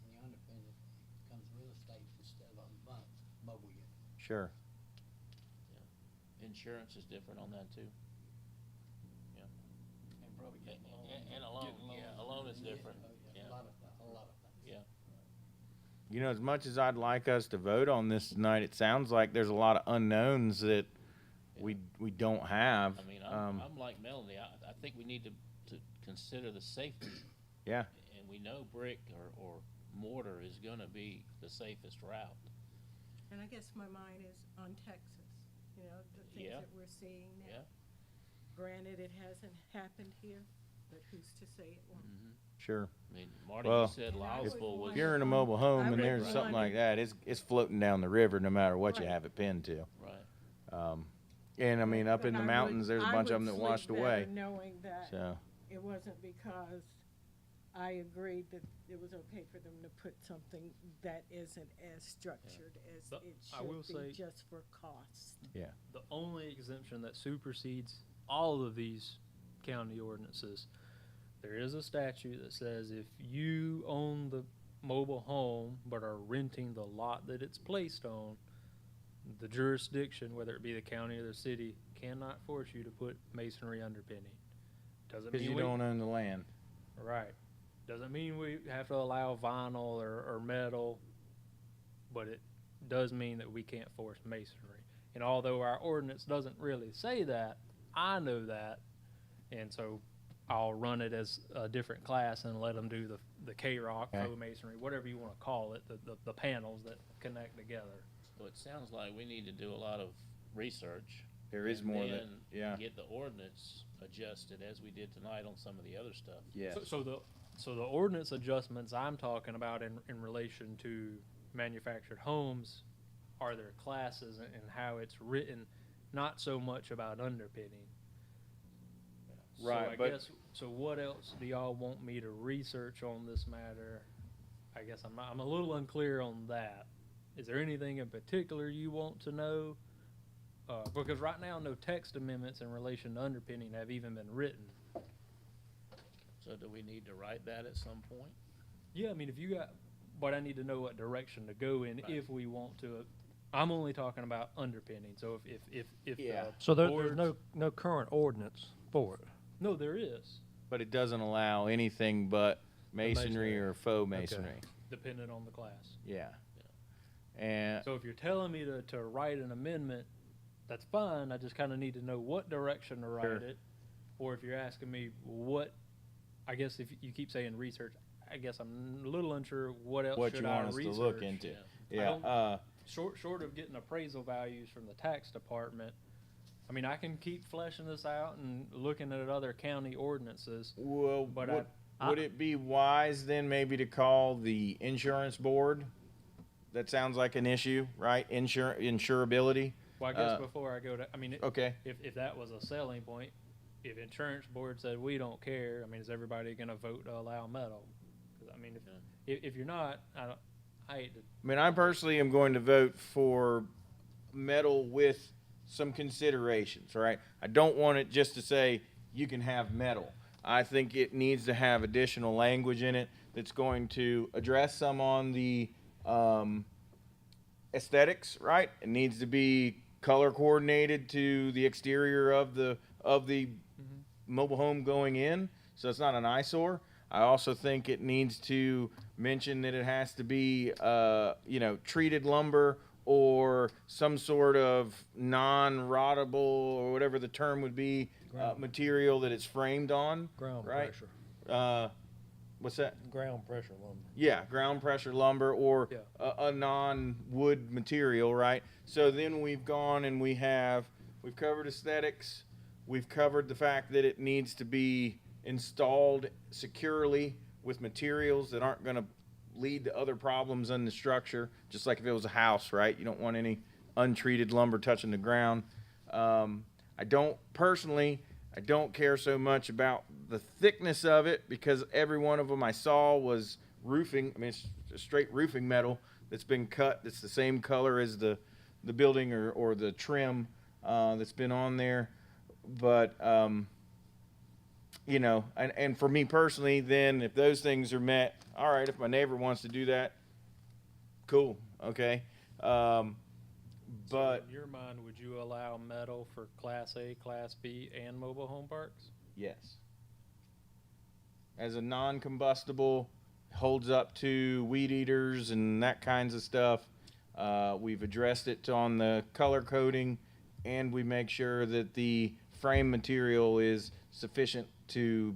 and you underpin it, it becomes real estate instead of a mobile unit. sure. Insurance is different on that too. And probably And getting loan. and a loan, yeah, a loan is different, Oh, yeah, A lot of things. yeah. You know, as much as I'd like us to vote on this tonight, it sounds like there's a lot of unknowns that we don't have. I mean, Um, I'm like Melanie, I think we need to consider the safety. Yeah. And we know brick or mortar is gonna be the safest route. And I guess my mind is on Texas, you know, the things Yeah. that we're seeing Yeah. now. Granted, it hasn't happened here, but who's to say it won't? Sure. I mean, Marty, Well- you said And I would Louisville was, If you're in a want- mobile home I and would there's want something like it- that, it's floating down the river no matter what you Right. have it pinned to. right, And I mean, up But in the I would- mountains, there's a I bunch of would them that sleep washed better away. knowing that So, it wasn't because I agreed that it was okay for them to put something that isn't as structured as But it I will should say- be just for cost. yeah. The only exemption that supersedes all of these county ordinances, there is a statute that says if you own the mobile home but are renting the lot that it's placed on, the jurisdiction, whether it be the county or the city, cannot force you to put masonry underpinning. Doesn't Because mean you we, don't own the land. right. Doesn't mean we have to allow vinyl or metal, but it does mean that we can't force masonry. And although our ordinance doesn't really say that, I know that. And so I'll run it as a different class and let them do the K-Rock, Okay. faux masonry, whatever you want to call it, the panels that connect together. So it sounds like we need to do a lot of research. There is and more that, then yeah, Get the ordinance adjusted as we did tonight on some of the other stuff. yes. So the ordinance adjustments I'm talking about in relation to manufactured homes are their classes and how it's written, not so much about underpinning. Right, So I but- guess, so what else do y'all want me to research on this matter? I guess I'm a little unclear on that. Is there anything in particular you want to know? Because right now, no text amendments in relation to underpinning have even been written. So do we need to write that at some point? Yeah, I mean, if you got, but I need to know what direction to go in Right. if we want to. I'm only talking about underpinning, so if Yeah. So there's boards- no current ordinance for it. No, there is, But it doesn't allow anything but masonry masonry. or faux masonry. depending on the class. Yeah. And So if you're telling me to write an amendment, that's fine, I just kinda need to know what direction to write Sure. it. Or if you're asking me what, I guess if you keep saying research, I guess I'm a little unsure what else what should you I want us research. to look into. Yeah. Yeah. don't- Short of getting appraisal values from the tax department, I mean, I can keep fleshing this out and looking at other county ordinances. Well, But would it be wise then maybe to call the insurance board? That sounds like an issue, right? Insurability. Well, I guess Uh, before I go to, I mean, Okay. if that was a selling point, if insurance board said we don't care, I mean, is everybody gonna vote to allow metal? 'Cause, I mean, if you're not, I hate to, I mean, I personally am going to vote for metal with some considerations, right? I don't want it just to say you can have metal. I think it needs to have additional language in it that's going to address some on the aesthetics, right? It needs to be color coordinated to the exterior of the mobile home going in, so it's not an eyesore. I also think it needs to mention that it has to be, treated lumber or some sort of non-rottable or whatever the term would be, material that it's framed on. Ground Right. pressure, What's that? ground pressure lumber. Yeah, ground pressure lumber or Yeah. a non-wood material, right? So then we've gone and we've covered aesthetics. We've covered the fact that it needs to be installed securely with materials that aren't going to lead to other problems in the structure, just like if it was a house, right? You don't want any untreated lumber touching the ground. I don't care so much about the thickness of it because every one of them I saw was roofing. I mean, it's just straight roofing metal that's been cut. That's the same color as the building or the trim that's been on there. But and for me personally, then if those things are met, all right. If my neighbor wants to do that, cool, okay. so But in your mind, would you allow metal for Class A, Class B, and mobile home parks? yes, as a non-combustible, holds up to weed eaters and that kinds of stuff. We've addressed it on the color coding, and we make sure that the frame material is sufficient to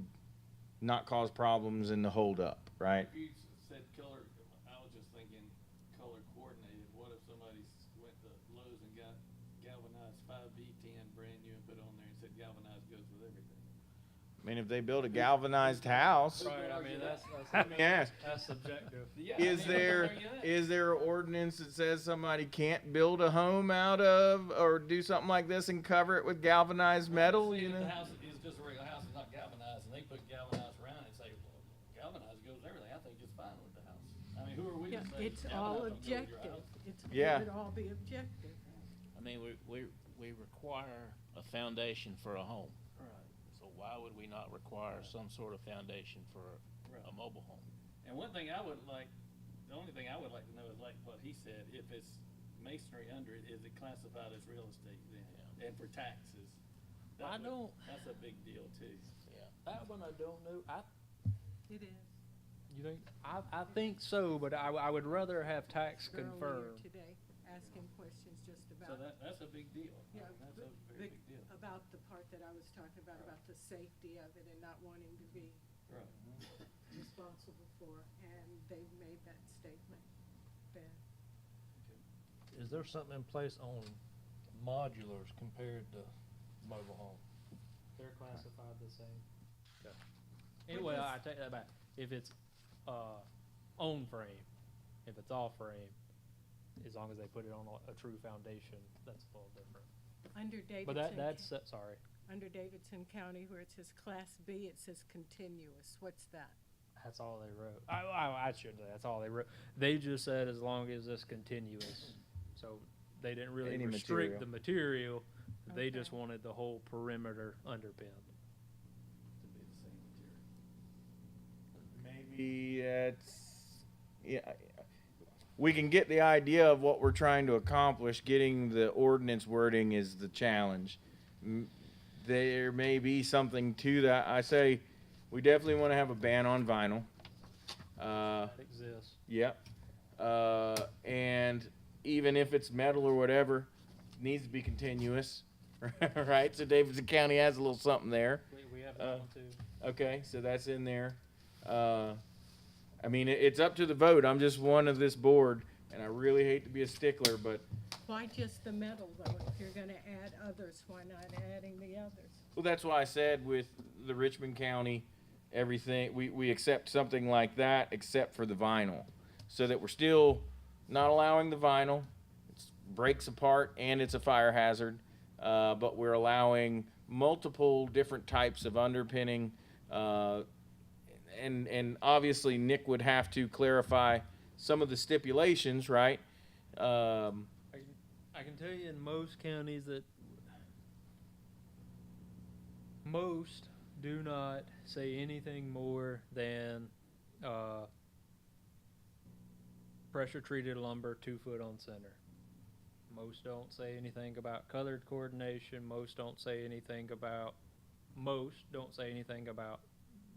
not cause problems in the hold up, right? If you said color, I was just thinking color coordinated. What if somebody went to Lowe's and got galvanized 5B10 brand new and put on there and said galvanized goes with everything? I mean, if they build a galvanized house, Right, I mean, let me ask, that's subjective. Yeah, is I mean, there what are you at? is there an ordinance that says somebody can't build a home out of or do something like this and cover it with galvanized metal? Say You if know, the house is just a regular house, it's not galvanized, and they put galvanized around it and say, well, galvanized goes with everything, I think it's fine with the house. I mean, who are we Yeah, to say? it's all galvanized don't go with your objective. house? It Yeah. would all be objective. I mean, we require a foundation for a home. Right. So why would we not require some sort of foundation for Right. a mobile home? And one thing I would like, the only thing I would like to know is like what he said, if it's masonry under it, is it classified as real estate then? And for taxes? I don't- That's a big deal too. That one I don't know. It is. You think? I think so, but I would rather have tax Earlier confirmed. today, asking questions just So about, that's a big deal. I yeah, mean, that's a but- very big deal. about the part that I was talking about the safety of it and not wanting to be Right. responsible for, and they've made that statement, Ben. Is there something in place on modulars compared to mobile home? They're classified the same. Okay. Anyway, I take that back. If it's, on frame, if it's off frame, as long as they put it on a true foundation, that's a little different. Under But Davidson, that's, sorry, under Davidson County where it says Class B, it says continuous. What's that? that's all they wrote. I shouldn't say that's all they wrote. They just said as long as it's continuous. So they didn't really Any restrict the material. They just Okay. wanted the whole perimeter underpinned. To be the same material. Maybe it's, yeah, we can get the idea of what we're trying to accomplish. Getting the ordinance wording is the challenge. There may be something to that. I say we definitely want to have a ban on vinyl. That exists. Yep. And even if it's metal or whatever, it needs to be continuous, right? So Davidson County has a little something there. We have that one too. Okay, so that's in there. I mean, it's up to the vote. I'm just one of this board, and I really hate to be a stickler, but, Why just the metal though? If you're gonna add others, why not adding the others? well, that's why I said with the Richmond County, everything, we accept something like that except for the vinyl. So that we're still not allowing the vinyl. It breaks apart and it's a fire hazard. But we're allowing multiple different types of underpinning. And obviously Nick would have to clarify some of the stipulations, right? I can tell you in most counties that most do not say anything more than pressure treated lumber 2 foot on center. Most don't say anything about colored coordination. Most don't say anything about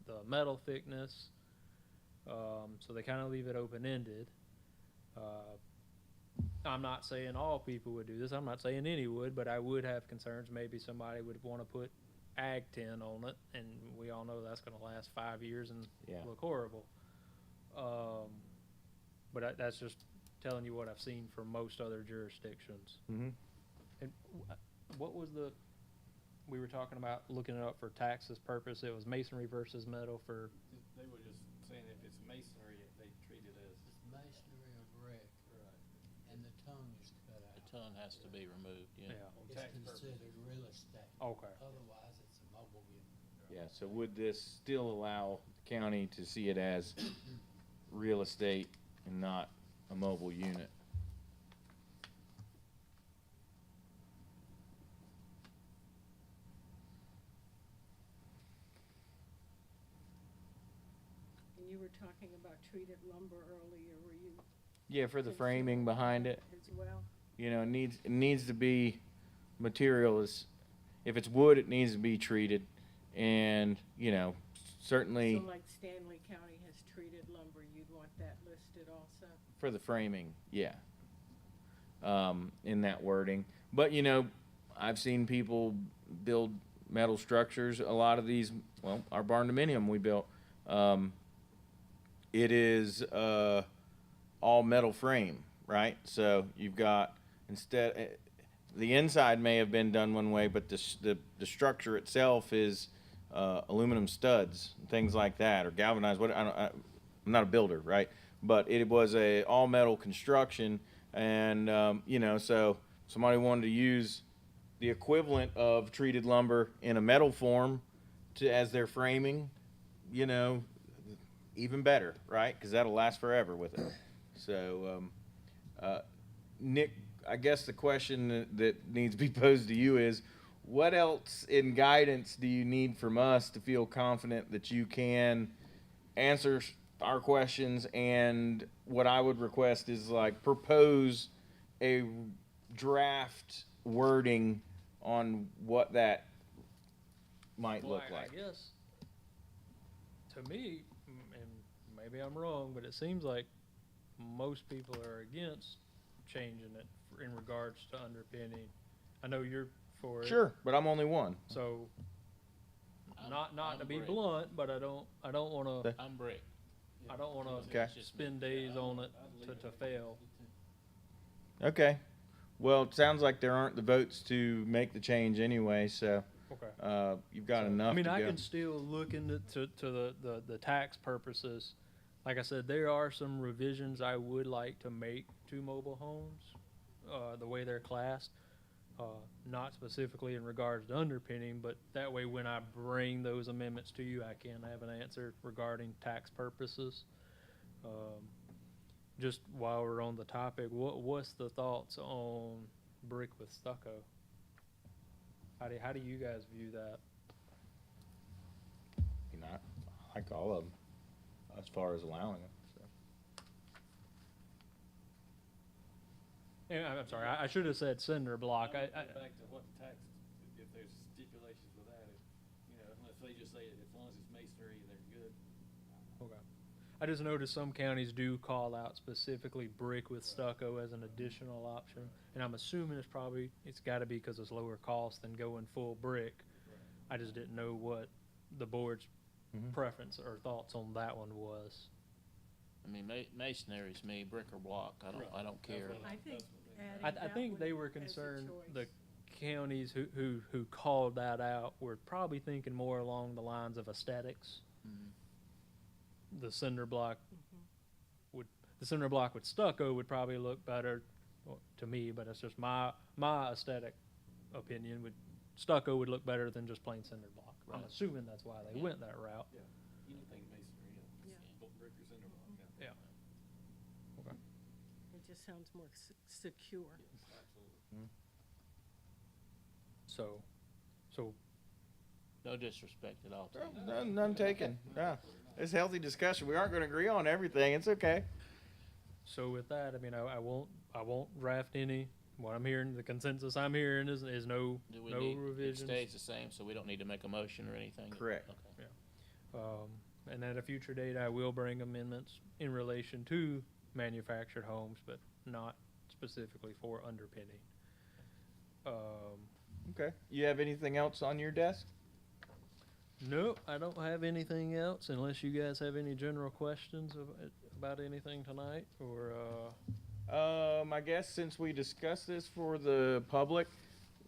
the metal thickness. So they kind of leave it open ended. I'm not saying all people would do this. I'm not saying any would, but I would have concerns. Maybe somebody would want to put ag tin on it, and we all know that's going to last 5 years and Yeah. look horrible. But that's just telling you what I've seen from most other jurisdictions. Mm-hmm. And what was we were talking about looking it up for taxes purpose. It was masonry versus metal for, They were just saying if it's masonry, they treat it as. It's masonry or brick, Right. and the tongue is cut out. The ton has to be removed, yeah. yeah, It's tax purposes. considered real estate. okay. Otherwise, it's a mobile unit. Yeah, so would this still allow the county to see it as real estate and not a mobile unit? And you were talking about treated lumber earlier, were you? Yeah, for the framing behind it. As well? You know, it needs to be material is, if it's wood, it needs to be treated. And, you know, certainly So like Stanley County has treated lumber, you'd want that listed also? for the framing, yeah. In that wording. But, you know, I've seen people build metal structures. A lot of these, well, our barn dominium we built, it is all metal frame, right? So you've got, the inside may have been done one way, but the structure itself is aluminum studs, things like that, or galvanized. I'm not a builder, right? But it was a all metal construction, and you know, so somebody wanted to use the equivalent of treated lumber in a metal form as their framing, you know, even better, right? Because that'll last forever with it. So, Nick, I guess the question that needs to be posed to you is, what else in guidance do you need from us to feel confident that you can answer our questions? And what I would request is like propose a draft wording on what that might Well, look I like. guess, to me, and maybe I'm wrong, but it seems like most people are against changing it in regards to underpinning. I know you're for it. Sure, but I'm only one. So, not I'm to be brick. blunt, but I don't wanna, Okay. I'm brick. I don't wanna Okay. It's just me. spend days on it to fail. Okay. Well, it sounds like there aren't the votes to make the change anyway, so Okay. you've got So, enough I mean, to I go. can still look into the tax purposes. Like I said, there are some revisions I would like to make to mobile homes, the way they're classed. Not specifically in regards to underpinning, but that way when I bring those amendments to you, I can have an answer regarding tax purposes. Just while we're on the topic, what's the thoughts on brick with stucco? How do you guys view that? You know, I like all of them as far as allowing them. So. Yeah, I'm sorry, I should have said cinder block. I would go back to what the tax, if there's stipulations with that, unless they just say as long as it's masonry, they're good. Okay. I just noticed some counties do call out specifically brick with stucco as an additional option, and I'm assuming it's gotta be because it's lower cost than going full brick. I just didn't know what the board's Mhm. preference or thoughts on that one was. I mean, masonry's me, brick or block, I don't care. I think adding I that think one they were as a concerned, the choice. counties who called that out were probably thinking more along the lines of aesthetics. Mhm. The cinder block Mm-hmm. the cinder block with stucco would probably look better to me, but it's just my aesthetic opinion. Stucco would look better than just plain cinder block. I'm Right. assuming that's why they went that route. Anything masonry, Yeah. brick or cinder block, yeah. Yeah. It just sounds more secure. Absolutely. So No disrespect at all to you. None taken. Yeah. It's healthy discussion. We aren't going to agree on everything. It's okay. So with that, I mean, I won't draft any. What I'm hearing, the consensus I'm hearing is no Do we no need, it revisions. stays the same, so we don't need to make a motion or anything? Correct. Okay. And at a future date, I will bring amendments in relation to manufactured homes, but not specifically for underpinning. Okay. You have anything else on your desk? Nope, I don't have anything else unless you guys have any general questions about anything tonight or, I guess since we discussed this for the public,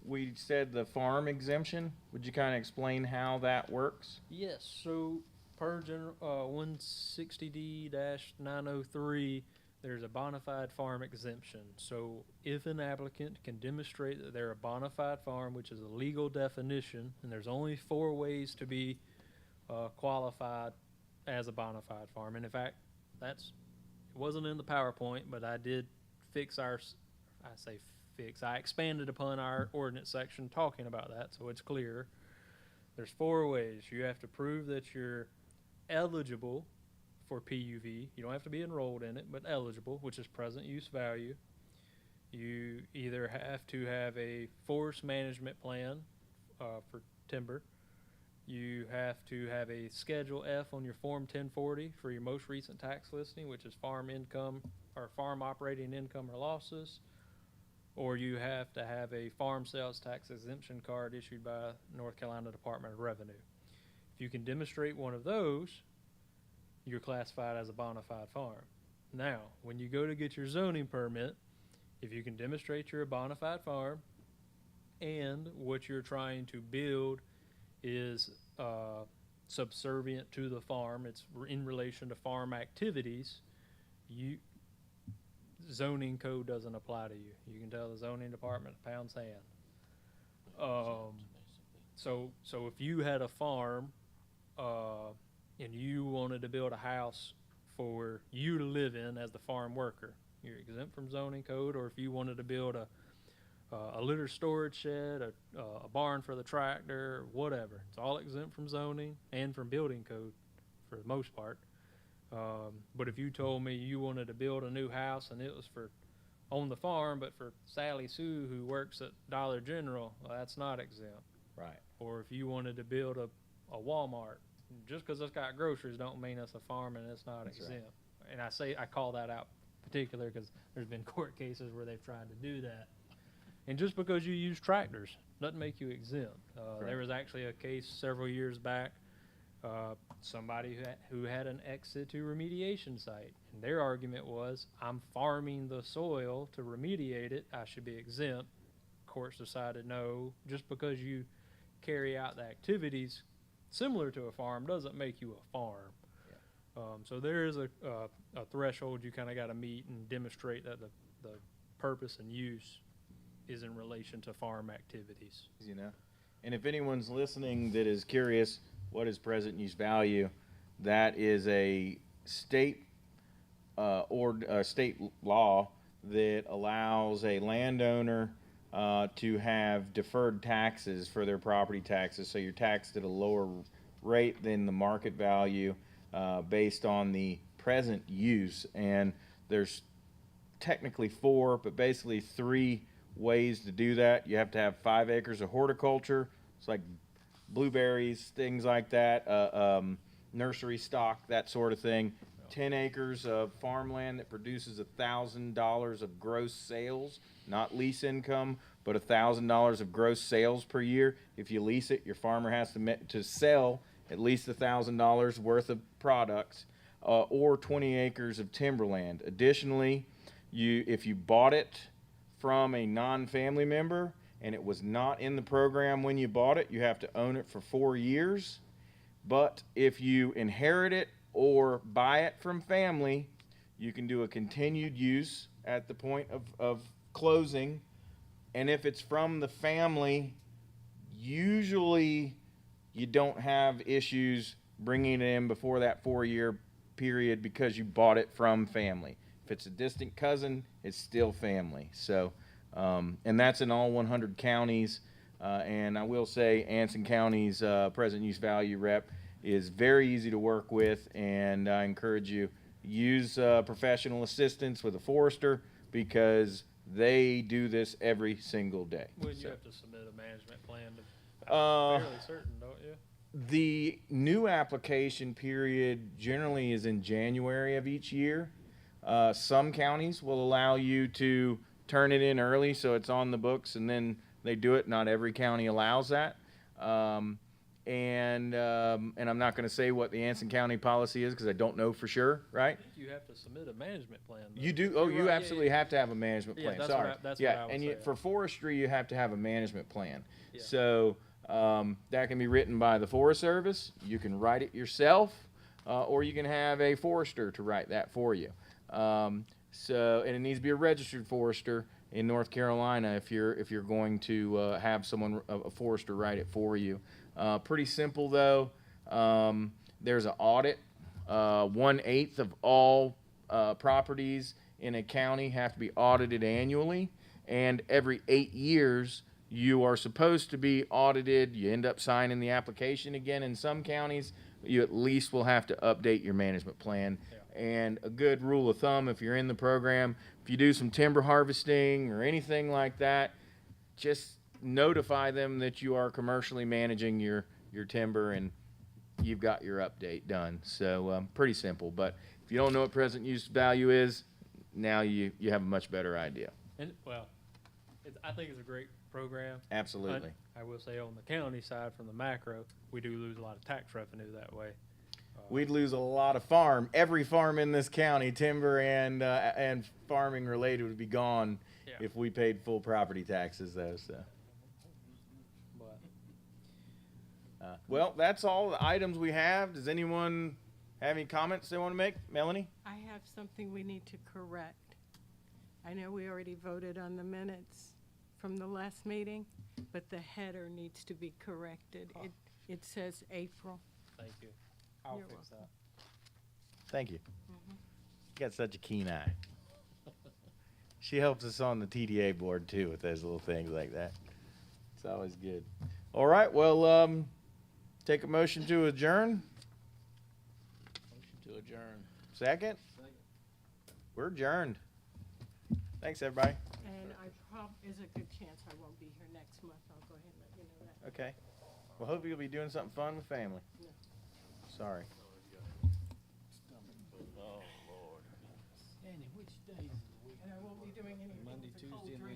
we said the farm exemption. Would you kind of explain how that works? Yes, so per general, 160D-903, there's a bona fide farm exemption. So if an applicant can demonstrate that they're a bona fide farm, which is a legal definition, and there's only 4 ways to be qualified as a bona fide farm. And in fact, it wasn't in the PowerPoint, but I did I expanded upon our ordinance section talking about that, so it's clear. There's 4 ways. You have to prove that you're eligible for PUV. You don't have to be enrolled in it, but eligible, which is present use value. You either have to have a forest management plan for timber. You have to have a Schedule F on your Form 1040 for your most recent tax listing, which is farm income or farm operating income or losses. Or you have to have a farm sales tax exemption card issued by North Carolina Department of Revenue. If you can demonstrate one of those, you're classified as a bona fide farm. Now, when you go to get your zoning permit, if you can demonstrate you're a bona fide farm and what you're trying to build is subservient to the farm, it's in relation to farm activities, zoning code doesn't apply to you. You can tell the zoning department to pound sand. So if you had a farm and you wanted to build a house for you to live in as the farm worker, you're exempt from zoning code. Or if you wanted to build a litter storage shed, a barn for the tractor, whatever, it's all exempt from zoning and from building code for the most part. But if you told me you wanted to build a new house and it was on the farm, but for Sally Sue who works at Dollar General, well, that's not exempt. Right. Or if you wanted to build a Walmart, just because it's got groceries don't mean it's a farm and it's not That's right. exempt. And I call that out particular because there's been court cases where they've tried to do that. And just because you use tractors doesn't make you exempt. There was actually a case several years back, somebody who had an ex situ remediation site, and their argument was, I'm farming the soil to remediate it, I should be exempt. Courts decided no, just because you carry out the activities similar to a farm doesn't make you a farm. So there is a threshold you kind of got to meet and demonstrate that the purpose and use is in relation to farm activities. You know, and if anyone's listening that is curious, what is present use value? That is a state state law that allows a landowner to have deferred taxes for their property taxes. So you're taxed at a lower rate than the market value based on the present use. And there's technically 4, but basically 3 ways to do that. You have to have 5 acres of horticulture. It's like blueberries, things like that, nursery stock, that sort of thing. 10 acres of farmland that produces $1,000 of gross sales, not lease income, but $1,000 of gross sales per year. If you lease it, your farmer has to sell at least $1,000 worth of products, or 20 acres of timberland. Additionally, if you bought it from a non-family member and it was not in the program when you bought it, you have to own it for 4 years. But if you inherit it or buy it from family, you can do a continued use at the point of closing. And if it's from the family, usually you don't have issues bringing it in before that 4-year period because you bought it from family. If it's a distant cousin, it's still family. So, and that's in all 100 counties. And I will say Anson County's present use value rep is very easy to work with, and I encourage you, use professional assistance with a forester because they do this every single day. Wouldn't you So, have to submit a management plan to, Uh, fairly certain, don't you? the new application period generally is in January of each year. Some counties will allow you to turn it in early so it's on the books and then they do it. Not every county allows that. And I'm not going to say what the Anson County policy is because I don't know for sure, right? I think you have to submit a management plan. though. You do. Oh, You're you right, yeah, absolutely yeah. have to have a management Yeah, plan. that's Sorry. what I- that's what yeah, I was and saying. for forestry, you have to have a management plan. Yeah. So that can be written by the Forest Service. You can write it yourself, or you can have a forester to write that for you. And it needs to be a registered forester in North Carolina if you're going to have someone, a forester, write it for you. Pretty simple though. There's an audit. 1/8 of all properties in a county have to be audited annually, and every 8 years you are supposed to be audited. You end up signing the application again. In some counties, you at least will have to update your management plan. Yeah. And a good rule of thumb, if you're in the program, if you do some timber harvesting or anything like that, just notify them that you are commercially managing your timber and you've got your update done. So pretty simple. But if you don't know what present use value is, now you have a much better idea. And, well, I think it's a great program. Absolutely. I will say on the county side, from the macro, we do lose a lot of tax revenue that way. We'd lose a lot of every farm in this county, timber and farming related, would be gone Yeah. if we paid full property taxes though. So, But well, that's all the items we have. Does anyone have any comments they want to make? Melanie? I have something we need to correct. I know we already voted on the minutes from the last meeting, but the header needs to be corrected. It says April. thank you. I'll You're fix that. Thank you. You got such a keen eye. She helps us on the TDA board too with those little things like that. It's always good. All right, well, take a motion to adjourn. Motion to adjourn. Second? We're adjourned. Thanks, everybody. And is a good chance I won't be here next month. I'll go ahead and let you know that. Okay. Well, hope you'll be doing something fun with family. Yeah. Sorry. Oh, Lord. Danny, which day doing anything Monday, with the cold Tuesday, and drink.